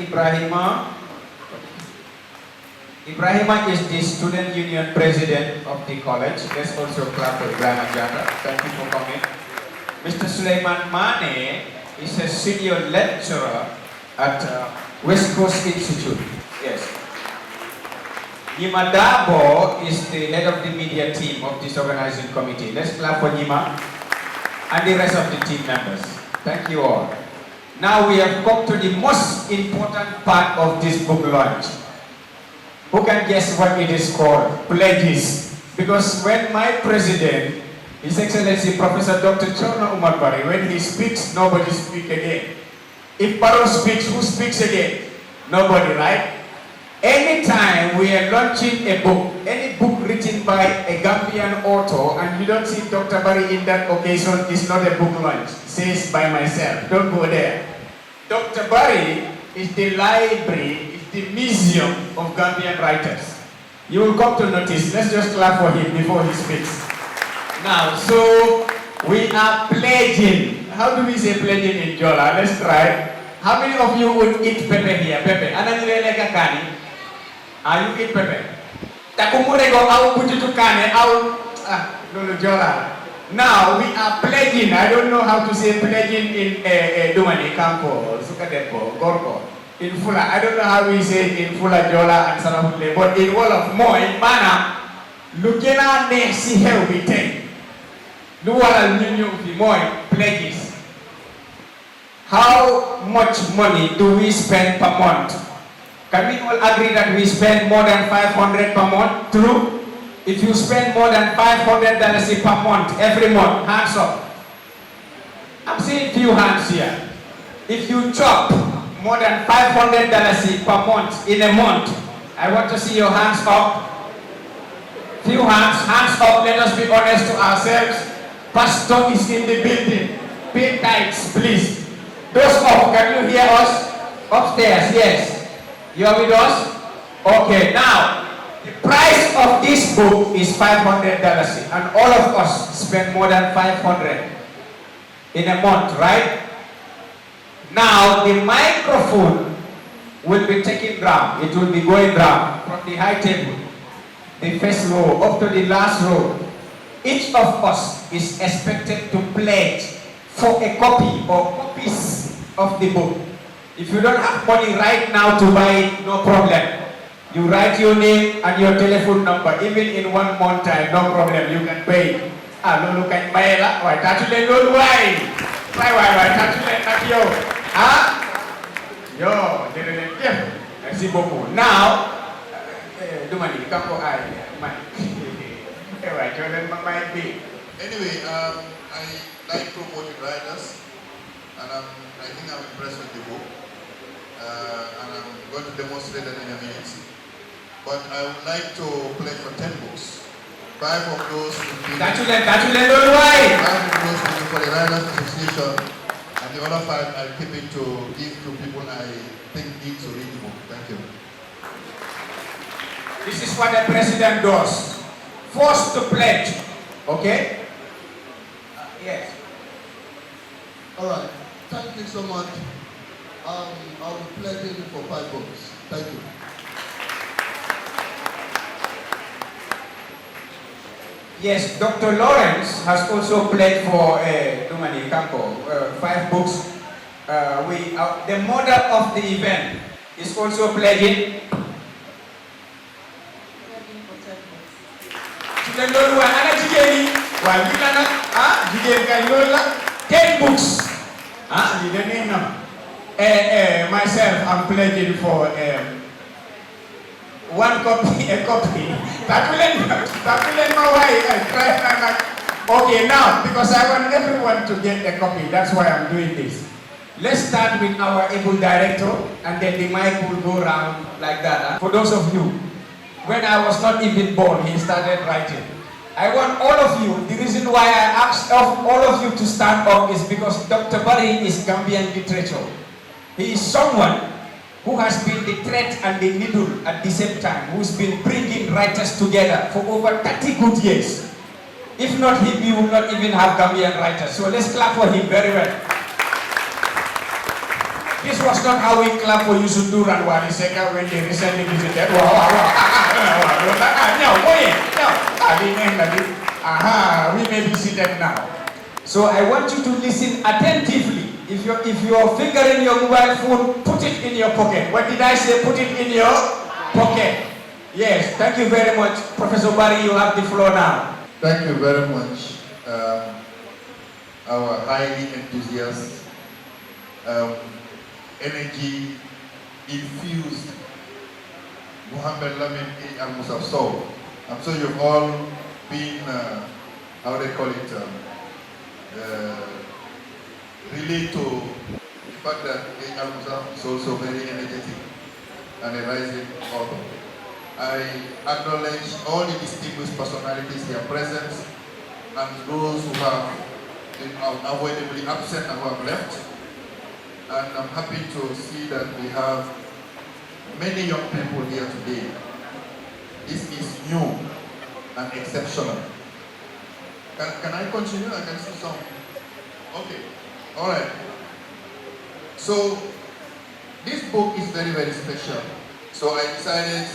Ibrahima is the Student Union President of the college. Let's also clap for Ibrahima Jata. Thank you for coming. Mr. Suleiman Mane is a senior lecturer at West Coast Institute. Yes. Nima Dabo is the head of the media team of this organizing committee. Let's clap for Nima and the rest of the team members. Thank you all. Now we have come to the most important part of this book launch. Who can guess what it is called? Pledges. Because when my president, His Excellency Professor Dr. Chorna Umar Bari, when he speaks, nobody speaks again. If Barrow speaks, who speaks again? Nobody, right? Anytime we are launching a book, any book written by a Gambian author, and you don't see Dr. Bari in that occasion, it's not a book launch. Says by myself, don't go there. Dr. Bari is the library, is the museum of Gambian writers. You will come to notice. Let's just clap for him before he speaks. Now, so we are pledging. How do we say pledging in Jola? Let's try. How many of you would eat pepper here? Pepper. Kani? Are you eat pepper? Takumure go au bujutu kane au lulu Jola. Now we are pledging. I don't know how to say pledging in Dumani, Kampo, Sukadepo, Gorgo. In Fula, I don't know how we say it in Fula, Jola, and Sarahule, but in all of more, in Mana, Lukena ne si hell we take. Luwala Nunu Fimoy pledges. How much money do we spend per month? Can we all agree that we spend more than $500 per month? True? If you spend more than $500 per month, every month, hands up. I'm seeing few hands here. If you chop more than $500 per month in a month, I want to see your hands up. Few hands up. Let us be honest to ourselves. Pastor is in the building. Pay tithes, please. Those up, can you hear us? Upstairs, yes. You are with us? Okay, now, the price of this book is $500, and all of us spend more than $500 in a month, right? Now the microphone will be taken down. It will be going down from the high table, the first row up to the last row. Each of us is expected to pledge for a copy or copies of the book. If you don't have money right now to buy it, no problem. You write your name and your telephone number. Even in 1 month time, no problem. You can pay it. Lolo kan bayar lah. Why touch le lolo why? Why touch le nak yo? Yo, jadi dia. Merci beaucoup. Now, do money. Kamu ay, money. Why jangan main big. Anyway, I like promoting writers, and I think I'm impressed with the book, and I'm going to demonstrate that in a minute. But I would like to play for 10 books. 5 of those will be 5 of those will be for the Writers Association, and the other 5 I'll keep it to give to people I think need to read the book. Thank you. This is what the president does. Forced to pledge. Okay? Yes. All right. Thank you so much. I'll be pledging for 5 books. Thank you. Yes, Dr. Lawrence has also pledged for Dumani Campo, 5 books. The mother of the event is also pledging. 10 books. Myself, I'm pledging for 1 copy, a copy. Okay, now, because I want everyone to get a copy, that's why I'm doing this. Let's start with our able director, and then the mic will go around like that. For those of you, when I was not even born, he started writing. I want all of you, the reason why I asked all of you to stand up is because Dr. Barry is Gambian literature. He is someone who has been the thread and the needle at the same time, who's been bringing writers together for over 30 good years. If not him, we will not even have Gambian writers. So let's clap for him very well. This was not how we clap for Yusuf Duran Wali Seka when they recently visited. We may be seated now. So I want you to listen attentively. If you're fingering your mobile phone, put it in your pocket. What did I say? Put it in your pocket. Yes, thank you very much. Professor Barry, you have the floor now. Thank you very much, our highly enthusiastic, energy infused Muhammad Lamin Al-Musaf Sow. I'm sure you've all been, how they call it, relate to the fact that Al-Musaf is also very energetic and a rising author. I acknowledge all the distinguished personalities here present and those who have been unavoidably absent and who have left. And I'm happy to see that we have many young people here today. This is new and exceptional. Can I continue? I can see some. Okay. All right. So this book is very, very special. So I decided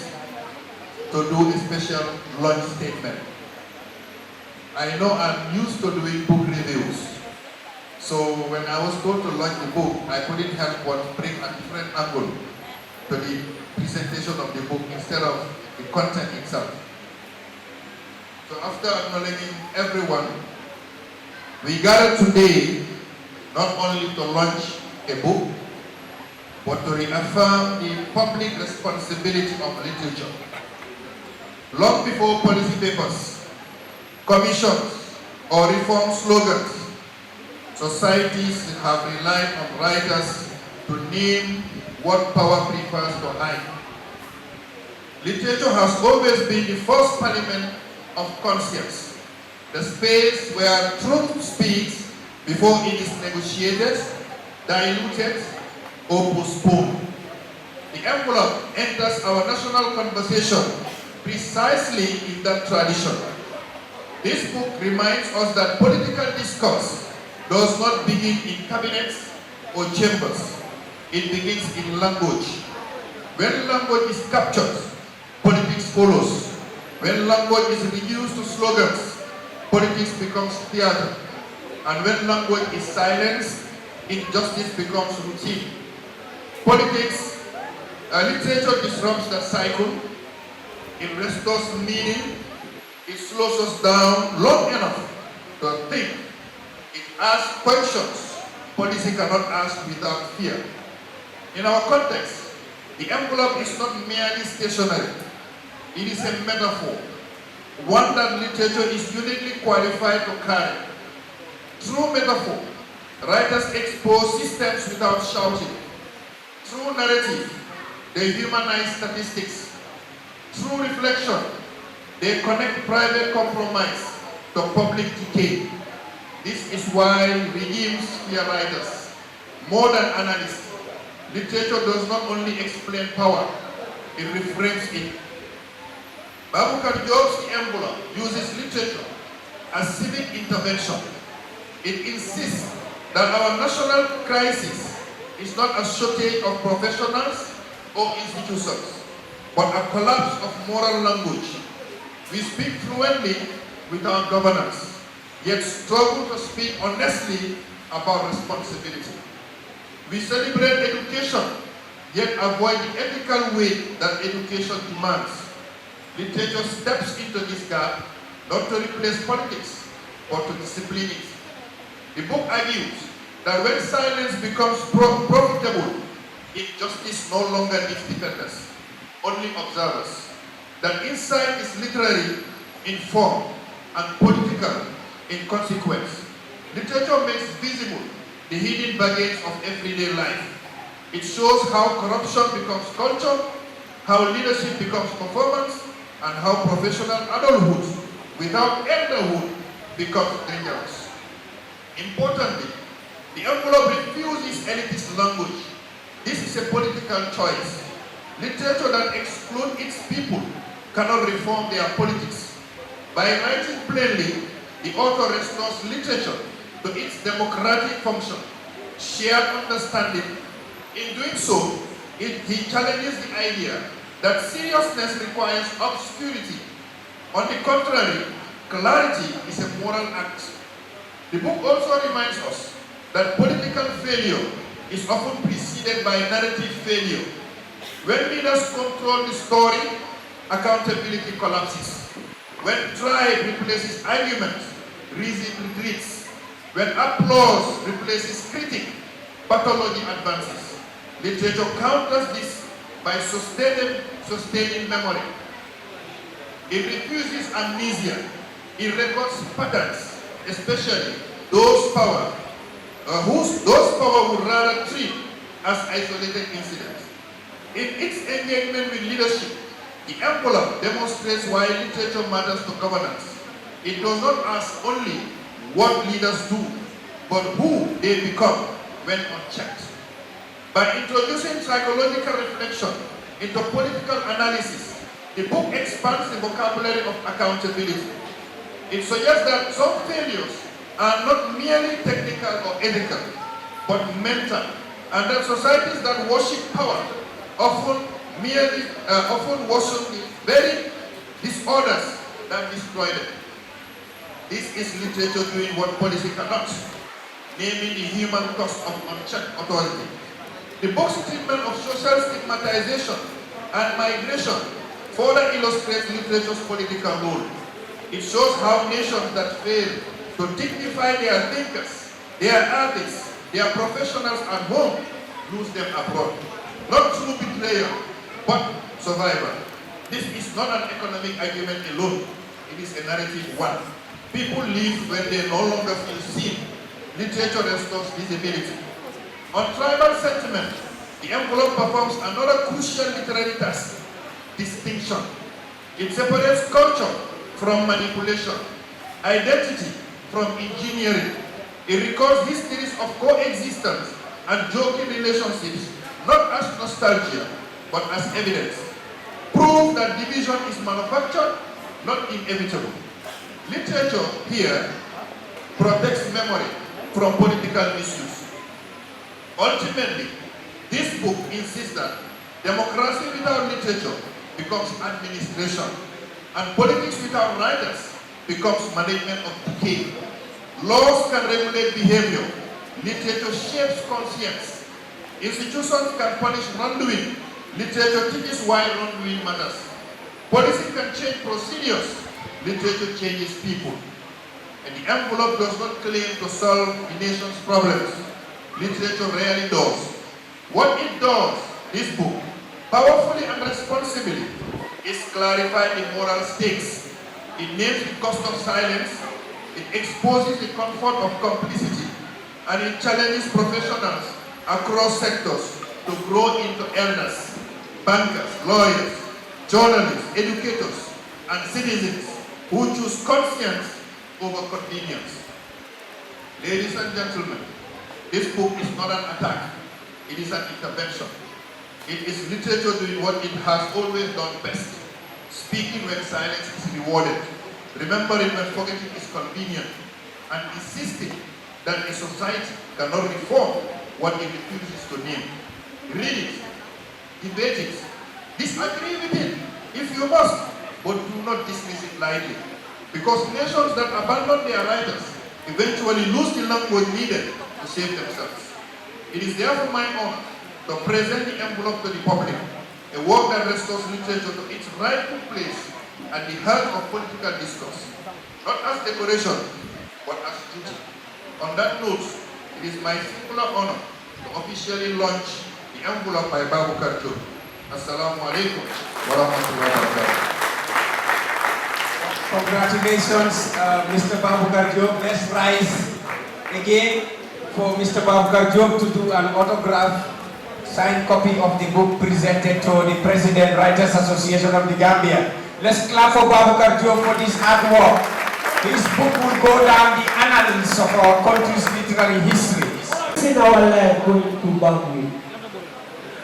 to do a special launch statement. I know I'm used to doing book reviews. So when I was going to launch the book, I couldn't help but bring a different angle to the presentation of the book instead of the content itself. So after acknowledging everyone, we gathered today not only to launch a book, but to reaffirm the public responsibility of literature. Long before policy papers, commissions, or reform slogans, societies have relied on writers to name what power prefers to hide. Literature has always been the first parliament of conscience, the space where truth speaks before it is negotiated, diluted, or postponed. The envelope enters our national conversation precisely in that tradition. This book reminds us that political discourse does not begin in cabinets or chambers. It begins in language. When language is captured, politics follows. When language is reduced to slogans, politics becomes theater. And when language is silenced, injustice becomes routine. Politics, literature disrupts that cycle. It restores meaning. It slows us down long enough to think. It asks questions policy cannot ask without fear. In our context, the envelope is not merely stationary. It is a metaphor, one that literature is uniquely qualified to carry. Through metaphor, writers expose systems without shouting. Through narrative, they humanize statistics. Through reflection, they connect private compromise to public decay. This is why regimes fear writers. More than analysts, literature does not only explain power, it reframes it. Baboucarr Jobe's envelope uses literature as civic intervention. It insists that our national crisis is not a shortage of professionals or institutions, but a collapse of moral language. We speak fluently with our governance, yet struggle to speak honestly about responsibility. We celebrate education, yet avoid the ethical weight that education demands. Literature steps into this gap, not to replace politics, but to discipline it. The book argues that when silence becomes profitable, injustice no longer needs defenders, only observers. That insight is literary in form and political in consequence. Literature makes visible the hidden baggage of everyday life. It shows how corruption becomes culture, how leadership becomes performance, and how professional adulthood without elderhood becomes dangerous. Importantly, the envelope refuses elitist language. This is a political choice. Literature that excludes its people cannot reform their politics. By writing plainly, the author restores literature to its democratic function, shared understanding. In doing so, he challenges the idea that seriousness requires obscurity. On the contrary, clarity is a moral act. The book also reminds us that political failure is often preceded by narrative failure. When leaders control the story, accountability collapses. When tribe replaces argument, reason retreats. When applause replaces critique, pathology advances. Literature counters this by sustaining memory. It refuses amnesia. It records patterns, especially those power would rather treat as isolated incidents. In its engagement with leadership, the envelope demonstrates why literature matters to governance. It does not ask only what leaders do, but who they become when unchecked. By introducing psychological reflection into political analysis, the book expands the vocabulary of accountability. It suggests that some failures are not merely technical or ethical, but mental, and that societies that worship power often worship the very disorders that destroy them. This is literature doing what policy cannot, naming the human cost of unchecked authority. The book's treatment of social stigmatization and migration further illustrates literature's political role. It shows how nations that fail to dignify their thinkers, their artists, their professionals at home, lose them abroad. Not through betrayal, but survival. This is not an economic argument alone. It is a narrative one. People live when they no longer feel seen. Literature restores visibility. On tribal sentiment, the envelope performs another crucial literary task: distinction. It separates culture from manipulation, identity from engineering. It records histories of coexistence and joking relationships, not as nostalgia, but as evidence. Proof that division is manufactured, not inevitable. Literature here protects memory from political misuse. Ultimately, this book insists that democracy without literature becomes administration, and politics without writers becomes management of decay. Laws can regulate behavior, literature shapes conscience. Institutions can punish wrongdoing, literature teaches why wrongdoing matters. Policy can change procedures, literature changes people. And the envelope does not claim to solve the nation's problems. Literature rarely does. What it does, this book, powerfully and responsibly, is clarify the moral stakes. It names the cost of silence, it exposes the comfort of complicity, and it challenges professionals across sectors to grow into elders, bankers, lawyers, journalists, educators, and citizens who choose conscience over convenience. Ladies and gentlemen, this book is not an attack, it is an intervention. It is literature doing what it has always done best, speaking when silence is rewarded, remembering when forgetting is convenient, and insisting that a society cannot reform what it refuses to name. Read it, debate it, disagree with it if you must, but do not dismiss it lightly. Because nations that abandon their writers eventually lose the language needed to save themselves. It is therefore my honor to present the envelope to the public, a work that restores literature to its rightful place at the heart of political discourse, not as decoration, but as duty. On that note, it is my singular honor to officially launch the envelope by Baboucarr Jobe. Assalamu alaikum wa rahmatullahi wa barakatuh. Congratulations, Mr. Baboucarr Jobe. Let's rise again for Mr. Baboucarr Jobe to do an autograph signed copy of the book presented to the President Writers Association of the Gambia. Let's clap for Baboucarr Jobe for this hard work. This book will go down the annals of our country's literary history. In our life going to Bangui,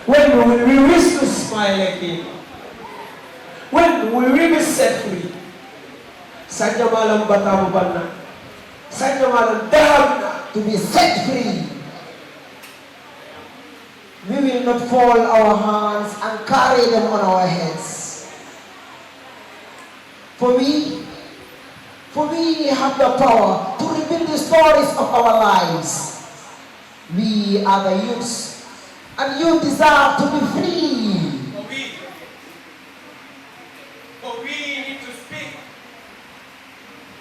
when we wish to smile again, when we will be set free, Sanjamalam Batamubanna, Sanjamalam Dahamna, To be set free, we will not fold our hands and carry them on our heads. For we have the power to rebuild the stories of our lives. We are the youths, and you deserve to be free. But we need to speak.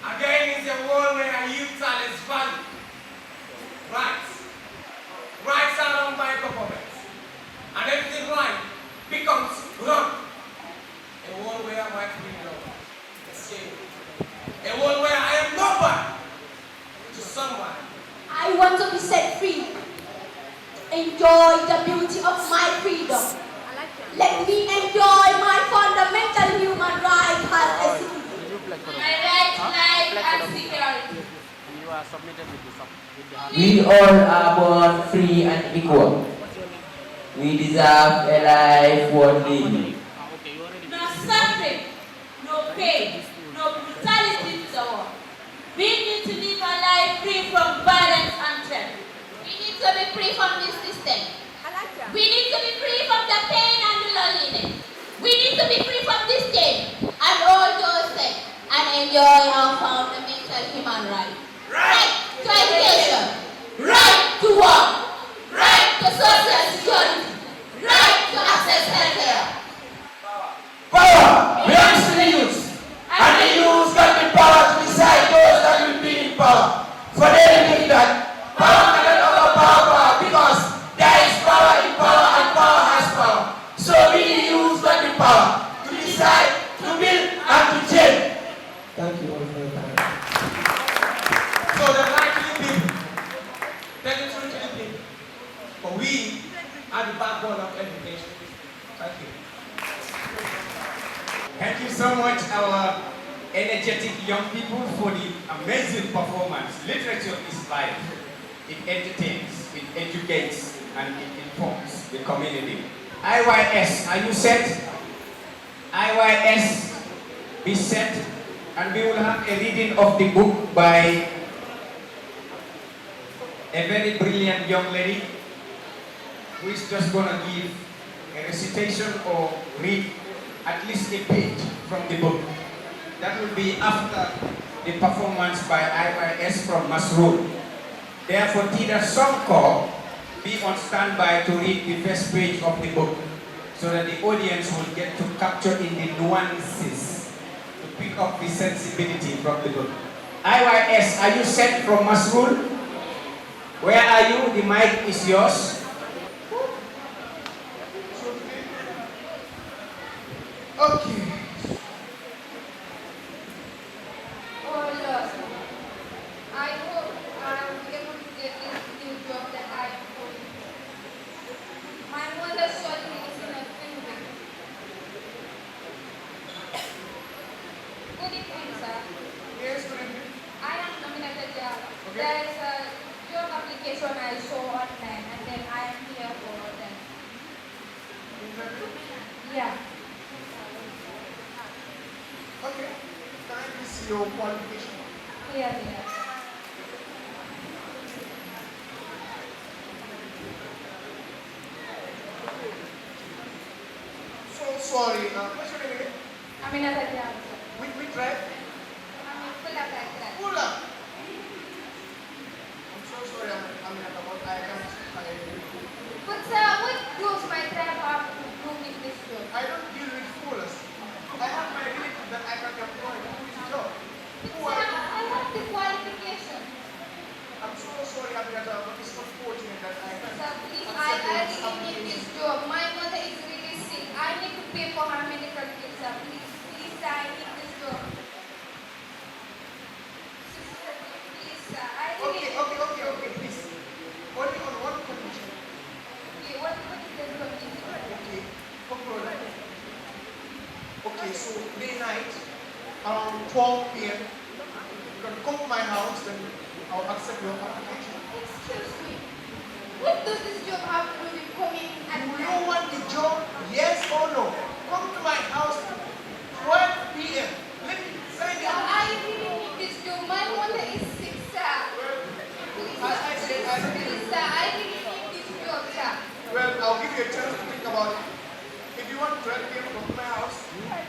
Again is a world where youth are less valued. Rights are run by governments, and everything right becomes wrong. A world where my freedom is saved. A world where I am nobody to someone. I want to be set free. Enjoy the beauty of my freedom. Let me enjoy my fundamental human right as a citizen. My right to life and security. We all are born free and equal. We deserve a life worth living. No suffering, no pain, no brutality to the world. We need to live a life free from violence and threat. We need to be free from this system. We need to be free from the pain and the loneliness. We need to be free from this game and all those things and enjoy our fundamental human rights. Right to education, right to work, right to social security, right to access healthcare. power belongs to the youth, and the youth got the power to decide those that will be in power. For they believe that power cannot overpower power because there is power in power and power has power. So we the youth got the power to decide, to build, and to change. Thank you all for your time. So the right to the people, tell the truth to the people. But we are the backbone of education. Thank you. Thank you so much, our energetic young people, for the amazing performance. Literature is life. It entertains, it educates, and it informs the community. IYS, are you set? IYS, be set. And we will have a reading of the book by a very brilliant young lady, who is just going to give a recitation or read at least a page from the book. That will be after the performance by IYS from Masroor. Therefore, Tida Songko be on standby to read the first page of the book so that the audience will get to capture in the nuances, to pick up the sensibility from the book. IYS, are you set from Masroor? Where are you? The mic is yours. Okay. Oh Lord, I hope I will be able to get this new job that I am going for. My mother shot me in a finger. Good evening, sir. Yes, good evening. I am nominated job. Okay. There is a job application I saw online and then I am here for that. Yeah. Okay. Can I please see your qualification? Here, here. So sorry. What's your name again? I'm in another job. We tried. I'm in full of that. Pula. I'm so sorry. I'm not about. I can't. But sir, what does my tribe have to do with this job? I don't deal with fools. I have my relatives that I can employ to do this job. Who Sir, are I want the qualification. I'm so sorry, Aminata, but it's unfortunate that I can't. Sir, please, accept I this really need this job. My mother is really sick. I need to pay for her medical bills, sir. Please, sir, I need this job. Sister, please, sir, I really Okay, please. Only on one condition. Okay, what is the condition? Okay, control. Okay, so May night, around 12 p.m., you can come to my house, then I'll accept your application. Excuse me. What does this job have to do with coming at Do you night? want the job? Yes or no? Come to my house, 12 p.m. Let me sign Sir, it. I really need this job. My mother is sick, sir. Please, I said I don't please, sir, I really need this job, sir. Well, I'll give you a chance to think about it. If you want 12 p.m. come to my house,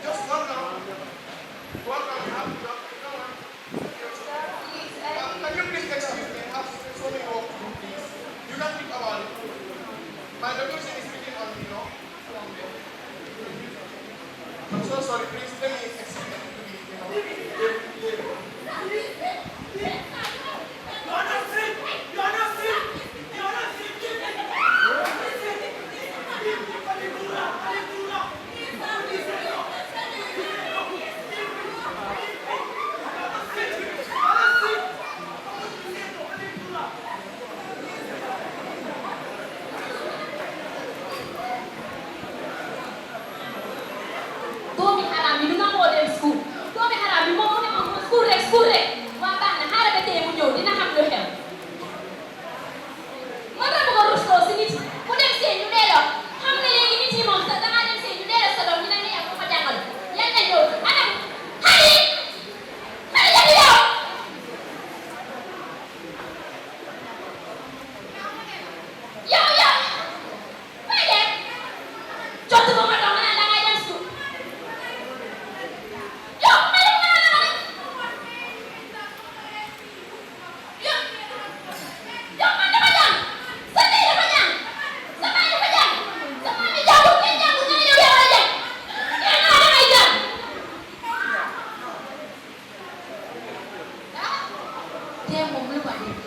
just come down. Walk down, you have the job. Come on. Please, Can you please excuse me? I have so many work to do, please. You can think about it. My location is written on, I'm so sorry, please. Let me excuse me. Doomi haram yi du nga moo dem school doomi haram yi moom mu ne ma school rek waa baax na xaaral ba tey mu ñëw dina xam lu xew moo tax bëgg a rusloo si nit mu dem seen ñu dee doon xam ne léegi nit yi moom sax dangaa dem seen ñu dee doon sa doom ñu ne nee ko ma jàngal yan la ñëw anam xale ya di yow yow may dem jot ba ma doon ma naan dangay dem school yow may dem nga naan yow man dama jàng sa ndey dafa jàng sa baay dafa jàng sa maam yi jàngul kenn jàngul nga ne yow yaa war a jàng kenn naa dangay jàng tey moom lu ma def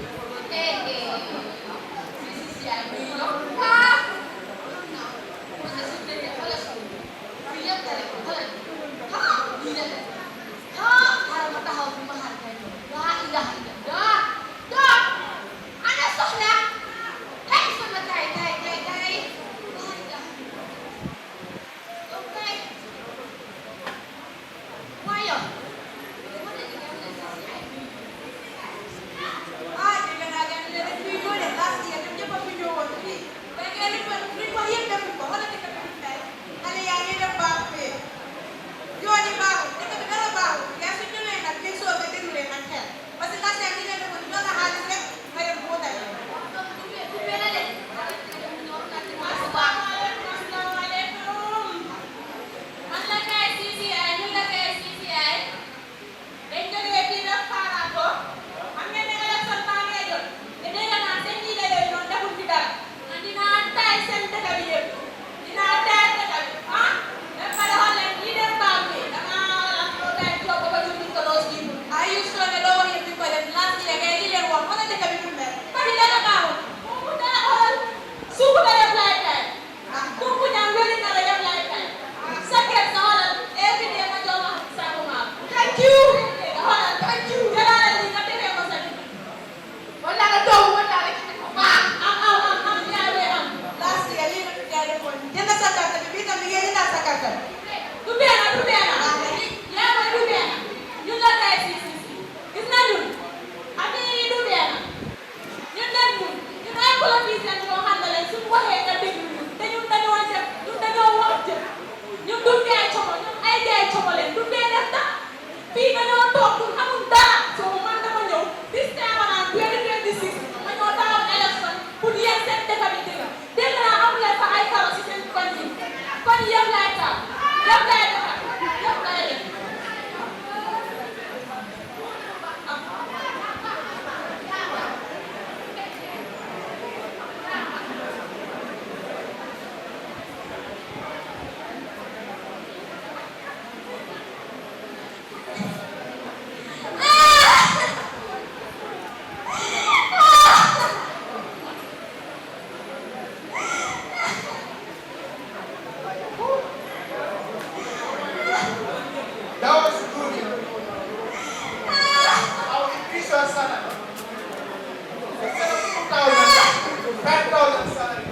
5,000 salary.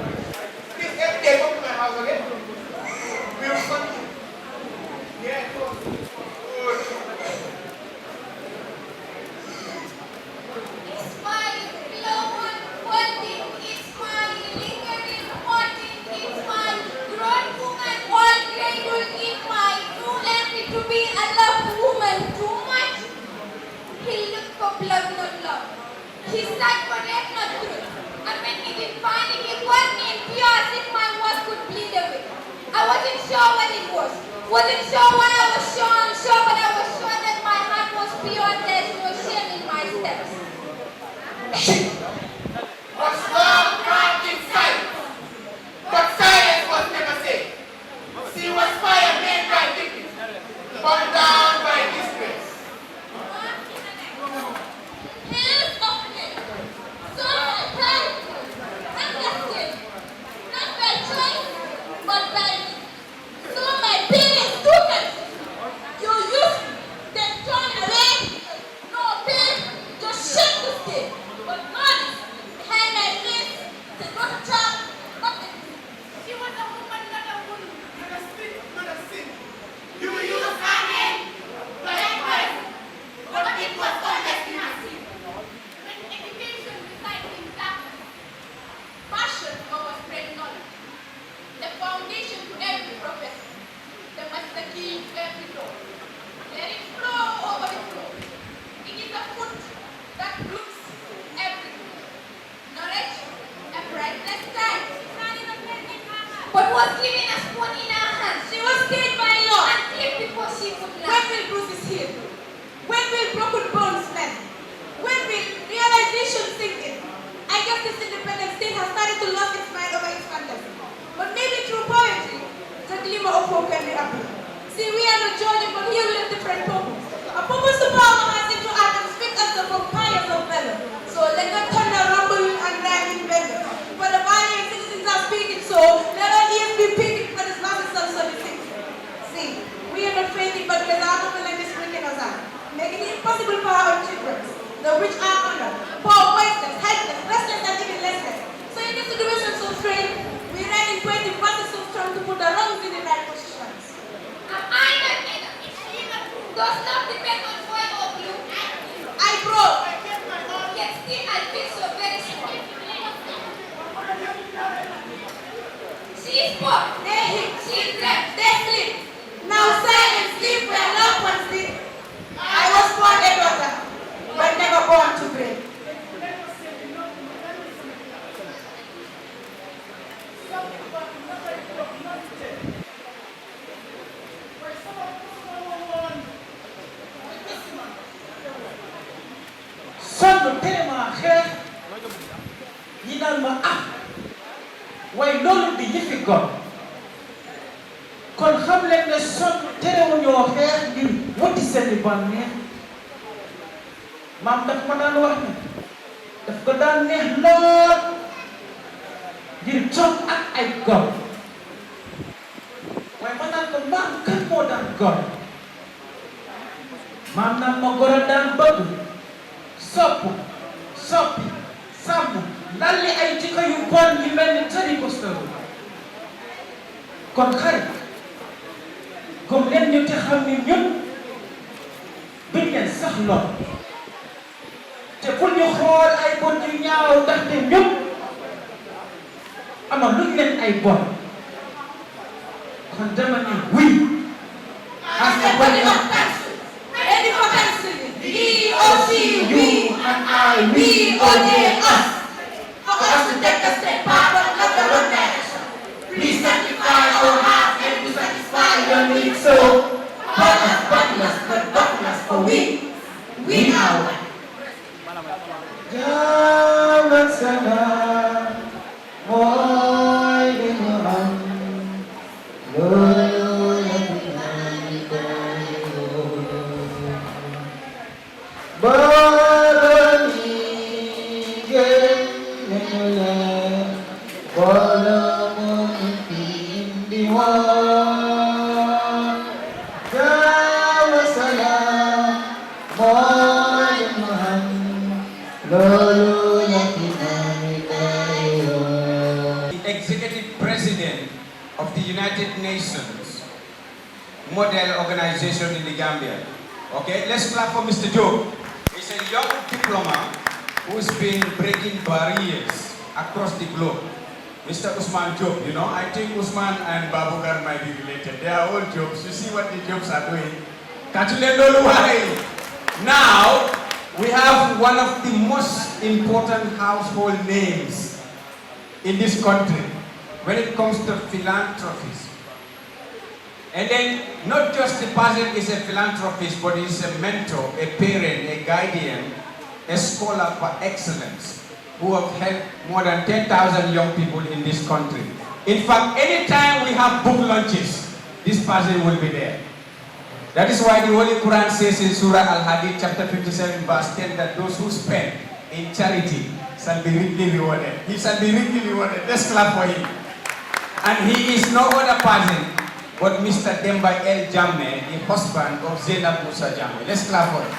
This every day come to my house again. We will continue. Yeah, it was. It's my slow one holding, it's my lingering haunting, it's my grown woman all grateful in my too empty to be a loved woman too much. He looked for blood, not love. He said for death, not truth. And when he did find it, he got me in pure as if my words could bleed away. I wasn't sure what it was. Wasn't sure why I was sure, unsure, but I was sure that my heart was pure and there's no shame in my steps. Was love found in silence, but silence was never safe. She was fire made by dignity, burned down by disgrace. Hands of him, so my pride, understood, not by choice, but by me. So my parents took us. You used me, then turned away. No pain, just shut the skin. But God, behind my face, said not a child, not a She was a woman, not a woman, not a spirit, not a sin. You use her name, likewise, but it was always in her sin. When education resides in darkness, passion overspread knowledge, the foundation to every profession, the master key to every door. Let it flow over the floor. It is a foot that looks everywhere. Knowledge, a priceless time. But was given a spoon in her hand. She was killed by law and killed before she could laugh. When will bruises heal? When will broken bones mend? When will realization sink in? I guess this independent state has started to lose its mind over its fantasy. But maybe through poetry, the glimmer of hope can be appeared. See, we are not Georgia, but here with a different purpose. A purpose to power has into atoms, fit us the vampires of valor. So let the thunder rumble and rhyme in vendor. For the valiant citizens are speaking, so let our ears be picking for this massive self-service. See, we are not fainting, but the art of the land is breaking us out, making it impossible for our children, the rich are under, poor, voiceless, helpless, restless, and even lessless. So in this situation so strange, we ran in 20 buses so strong to put the wrongs in the right positions. Am I not enough? Does not depend on oil or blue. I broke, yet still I feel so very strong. She spoke, they hit, she slept, they sleep. Now silence, sleep where loved ones sleep. I was born a daughter, but never born to break. sonn tellement xeex ñi naan ma waaye loolu di yëfi gor kon xam leen ne sonn terewuñoo xeex ngir wuti seeni bànneex maam daf ma daan wax ne daf ko daan neex lool ngir jot ak ay gor waaye ma naan ko maam kan moo daan gor maam naan ma gor a daan bëgg sopp soppi sàmm lalli ay jikko yu bon yi mel ni tëri costaru kon xarit comme leen ñu te xam ni ñun duñ leen sax lor te pour ñu xool ay bon yu ñaaw ndaxte ñun ama luñ leen ay bon kon dama ni oui as a body of Ready for penciling. E-O-C, you and I, we O, they, us. for us to take a step backward of the wrong direction. Please sanctify our hearts and to satisfy your needs. So, call us butlers, but butlers for we are one. Jangan salah, moy dengan Lolo Nations model organization in the Gambia. Okay, let's clap for Mr. Jobe. He's a young diplomat who's been breaking barriers across the globe. Mr. Usman Jobe, you know, I think Usman and Baboucarr might be related. They are all Jobes. You see what the Jobes are doing? Now, we have one of the most important household names in this country when it comes to philanthropies. And then, not just the person is a philanthropist, but he's a mentor, a parent, a guardian, a scholar for excellence, who have helped more than 10,000 young people in this country. In fact, anytime we have book launches, this person will be there. That is why the Holy Quran says in Surah Al-Hadid, chapter 57, verse 10, that those who spend in charity shall be richly rewarded. He shall be richly rewarded. Let's clap for him. And he is no other person but Mr. Demba El Jammeh, the husband of Zainab Musa Jammeh. Let's clap for him.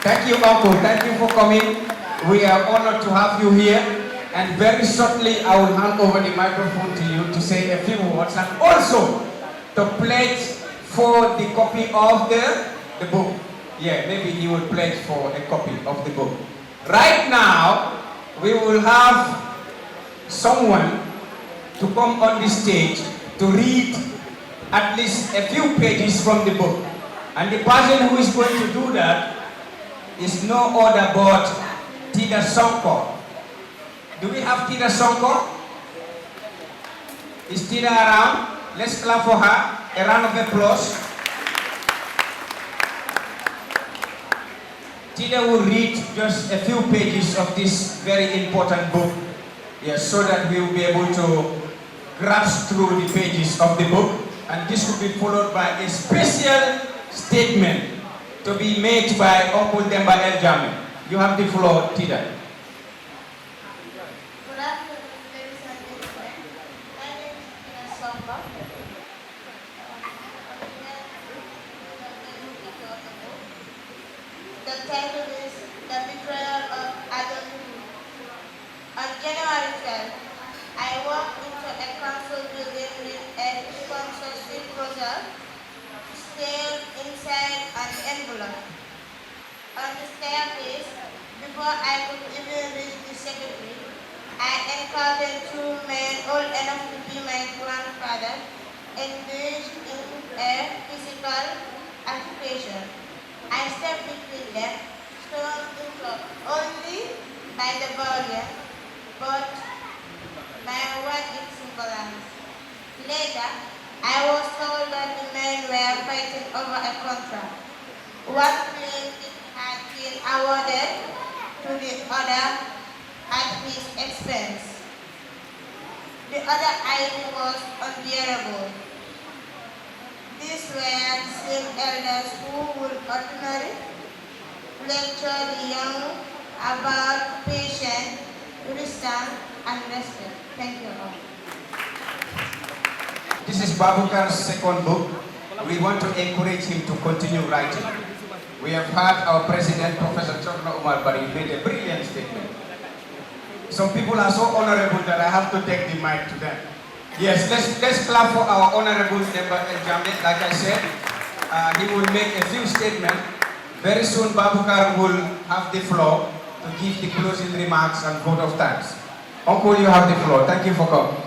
Thank you, Uncle. Thank you for coming. We are honored to have you here. And very shortly, I will hand over the microphone to you to say a few words and also to pledge for the copy of the book. Yeah, maybe he will pledge for a copy of the book. Right now, we will have someone to come on the stage to read at least a few pages from the book. And the person who is going to do that is no other but Tida Sonko. Do we have Tida Sonko? Is Tida around? Let's clap for her. A round of applause. Tida will read just a few pages of this very important book, yes, so that we will be able to grasp through the pages of the book. And this will be followed by a special statement to be made by Uncle Demba El Jammeh. You have the floor, Tida. Good afternoon, ladies and gentlemen. My name is Tina Somba. The title is The Betrayal of Adulthood. On January 12th, I walked into a council building with a sponsorship brochure still inside an envelope. On the staircase, before I could even reach the secretary, I encountered two men old enough to be my grandfather, engaged in a physical altercation. I stepped between them, stormed into only by the volume, but by what it symbolized. Later, I was told that the men were fighting over a contract. One claimed it had been awarded to the other at his expense. The other idea was unbearable. These were the same elders who would ordinarily lecture the young about patience, wisdom, and respect. Thank you all. This is Baboucarr's second book. We want to encourage him to continue writing. We have heard our president, Professor Chokno Umar Bari, made a brilliant statement. Some people are so honorable that I have to take the mic to them. Yes, let's clap for our honorable Demba El Jammeh. Like I said, he will make a few statements. Very soon, Baboucarr will have the floor to give the closing remarks and vote of thanks. Uncle, you have the floor. Thank you for coming.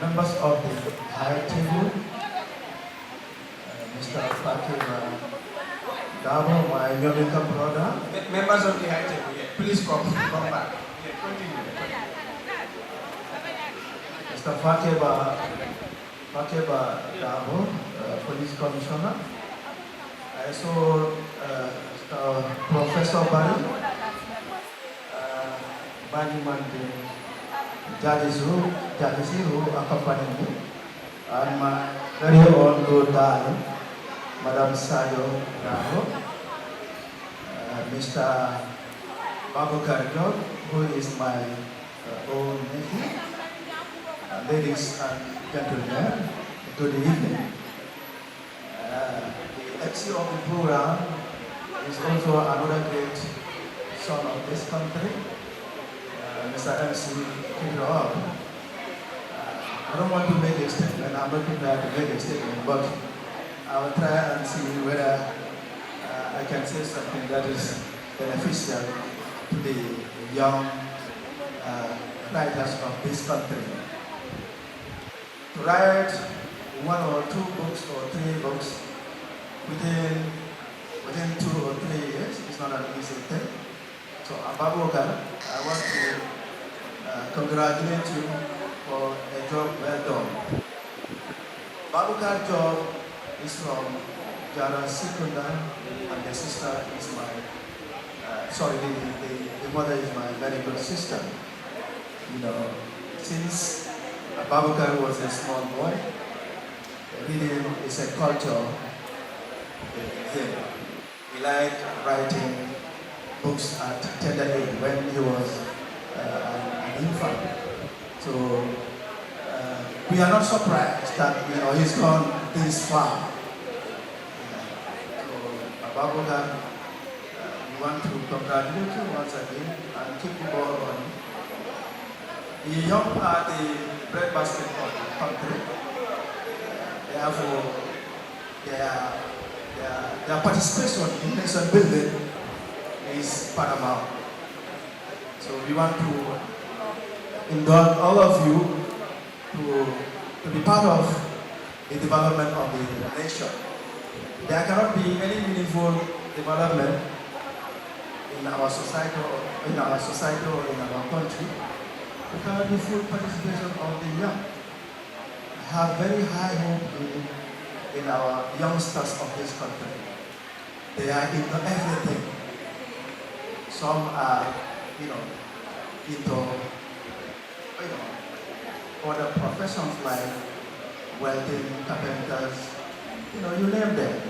Members of the high table, Mr. Fatima Dabo, my Yomika brother. Members of the high table, yeah. Please come back. Yeah, continue. Mr. Fatima Dabo, Police Commissioner. I saw Mr. Professor Barry, Manimante Jadisi who accompanied me, and my very own good darling, Madam Sayo Dabo, Mr. Baboucarr Jobe, who is my own nephew. Ladies and gentlemen, good evening. The MC of the program, He's also another great son of this country, Mr. MC Kinroab. I don't want to make a statement, I'm not prepared to make a statement, but I will try and see whether I can say something that is beneficial to the young writers of this country. To write 1 or 2 books or 3 books within 2 or 3 years is not an easy thing. So Baboucarr, I want to congratulate you for a job well done. Baboucarr Jobe is from Jara Sikunda, and the sister is my, the mother is my very good sister. You know, since Baboucarr was a small boy, reading is a culture in him. He liked writing books at tender age when he was an infant. So we are not surprised that he's gone this far. So Baboucarr, we want to congratulate you once again and keep the ball on. The young are the breadbasket of the country. Therefore, their participation in nation building is paramount. So we want to indulge all of you to be part of the development of the nation. There cannot be any meaningful development in our society or in our country without the full participation of the young. I have very high hope in our youngsters of this country. They are into everything. Some are, into other professions like welding, carpenters, you name them.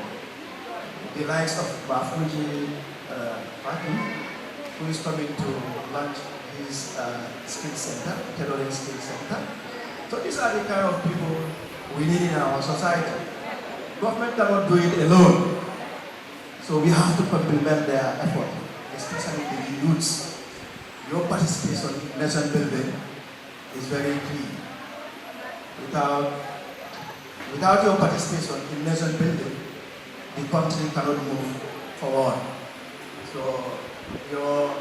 The likes of Bafuji who is coming to launch his skill center, tailoring skill center. So these are the kind of people we need in our society. Government cannot do it alone. So we have to complement their effort, especially the youths. Your participation in nation building is very key. Without your participation in nation building, the country cannot move forward. So your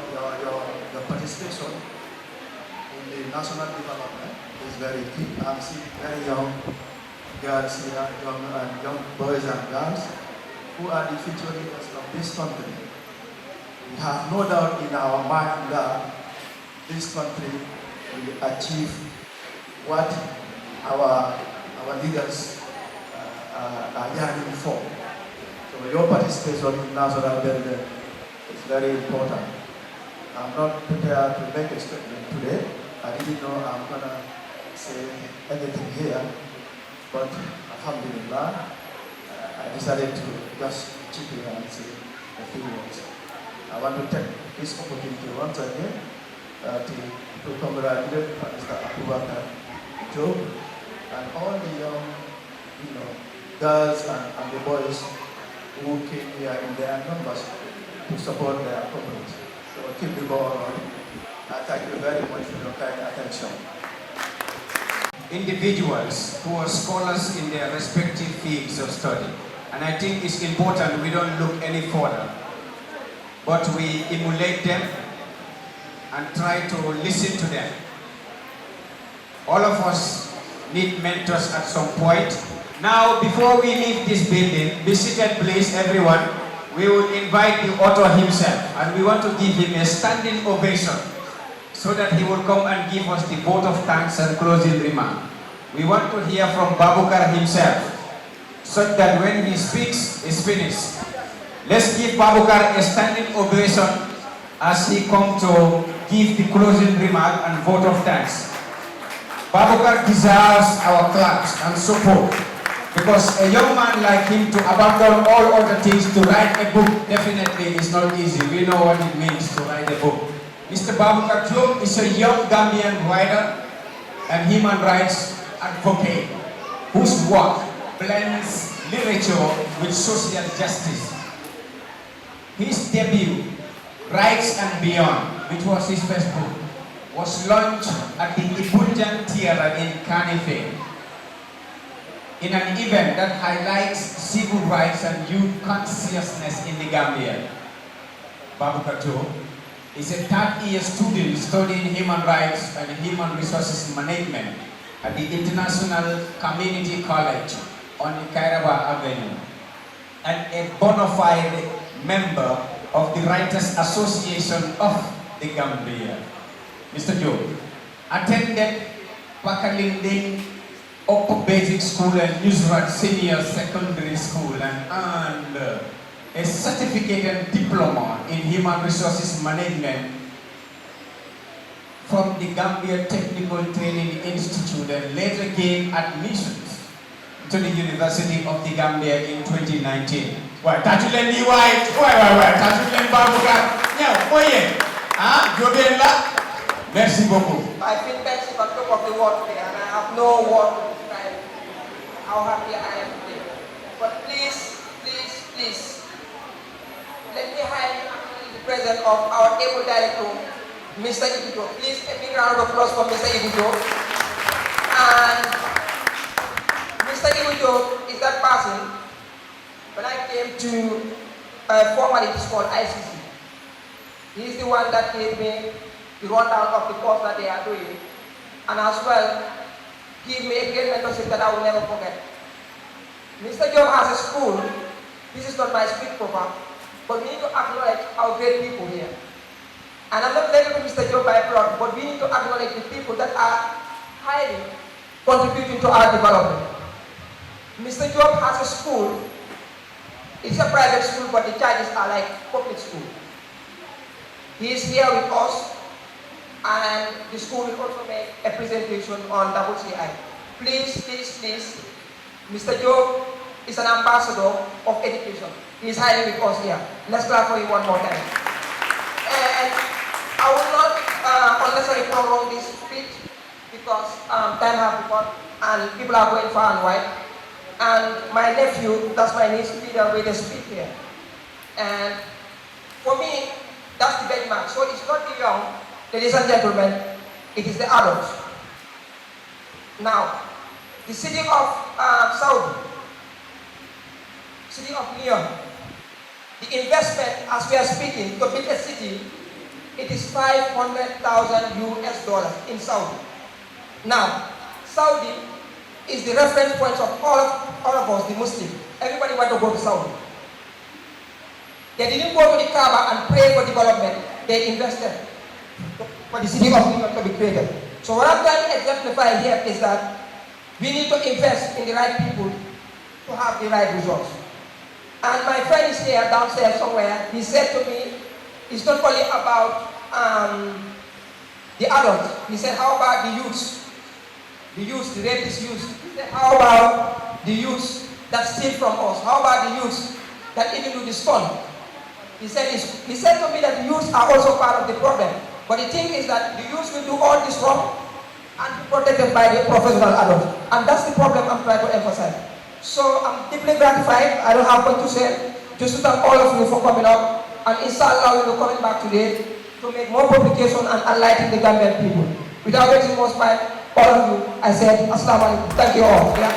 participation in the national development is very key. I'm seeing very young girls here, young boys and girls who are the future leaders of this country. We have no doubt in our mind that this country will achieve what our leaders are yearning for. So your participation in national building is very important. I'm not prepared to make a statement today. I didn't know I'm going to say anything here, but alhamdulillah, I decided to just chip in and say a few words. I want to take this opportunity once again to congratulate Mr. Baboucarr Jobe and all the young girls and the boys who came here in their numbers to support their cause. So keep the ball on. Thank you very much for your kind attention. Individuals who are scholars in their respective fields of study. And I think it's important we don't look any further, but we emulate them and try to listen to them. All of us need mentors at some point. Now, before we leave this building, be seated please everyone. We will invite the author himself and we want to give him a standing ovation so that he will come and give us the vote of thanks and closing remark. We want to hear from Baboucarr himself, such that when he speaks, it's finished. Let's give Baboucarr a standing ovation as he comes to give the closing remark and vote of thanks. Baboucarr deserves our claps and support, because a young man like him to abandon all other things to write a book definitely is not easy. We know what it means to write a book. Mr. Baboucarr Jobe is a young Gambian writer and human rights advocate whose work blends literature with social justice. His debut, Rights and Beyond, which was his first book, was launched at the Ibunjan Theatre in Cardiff in an event that highlights civil rights and youth consciousness in the Gambia. Babucarr Jobe is a third-year student studying human rights and human resources management at the International Community College on Kairawa Avenue, and a bona fide member of the Writers Association of the Gambia. Mr. Jobe attended Bakalinding Upper Basic School and Nusrat Senior Secondary School and earned a certificate and diploma in Human Resources Management from the Gambia Technical Training Institute and later gained admissions to the University of the Gambia in 2019. Why, Tajulen di why, Tajulen Babucarr, yeah, oye, Jobe la, merci beaucoup. I feel best on top of the world today, and I have no word to describe how happy I am today. But please, let me highly acknowledge the presence of our able director, Mr. Ibito. Please, a big round of applause for Mr. Ibito. And Mr. Ibito is that person. When I came to formerly it is called ICC, he is the one that gave me the rundown of the course that they are doing, and as well, give me a great mentorship that I will never forget. Mr. Jobe has a school. This is not my speech proper, but we need to acknowledge our great people here. And I'm not blaming Mr. Jobe by blood, but we need to acknowledge the people that are highly contributing to our development. Mr. Jobe has a school. It's a private school, but the charges are like public school. He is here with us, and the school will also make a presentation on WCI. Please, Mr. Jobe is an ambassador of education. He is highly with us here. Let's clap for him one more time. And I will not unnecessarily prolong this speech because time has gone and people are going far and wide. And my nephew, that's my niece, Peter, will speak here. And for me, that's the benchmark. So it's not the young, ladies and gentlemen, it is the adults. Now, the city of Saudi, city of Lyon, the investment as we are speaking to build a city, it is $500,000 US in Saudi. Now, Saudi is the reference point of all of us, the Muslims. Everybody want to go to Saudi. They didn't go to the Kaaba and pray for development. They invested for the city of New York to be created. So what I'm trying to exemplify here is that we need to invest in the right people to have the right results. And my friend is here downstairs somewhere. He said to me, it's not only about the adults. He said, how about the youths? The youth, the rapist youth. He said, how about the youth that steal from us? How about the youth that even do the stone? He said to me that the youth are also part of the problem. But the thing is that the youth will do all this wrong and be protected by the professional adults. And that's the problem I'm trying to emphasize. So I'm deeply gratified. I don't have much to say. Just to thank all of you for coming up. And inshallah, we'll be coming back today to make more publication and enlighten the Gambian people. Without wasting more time, all of you, I said, Assalamu alaikum. Thank you all. Yeah.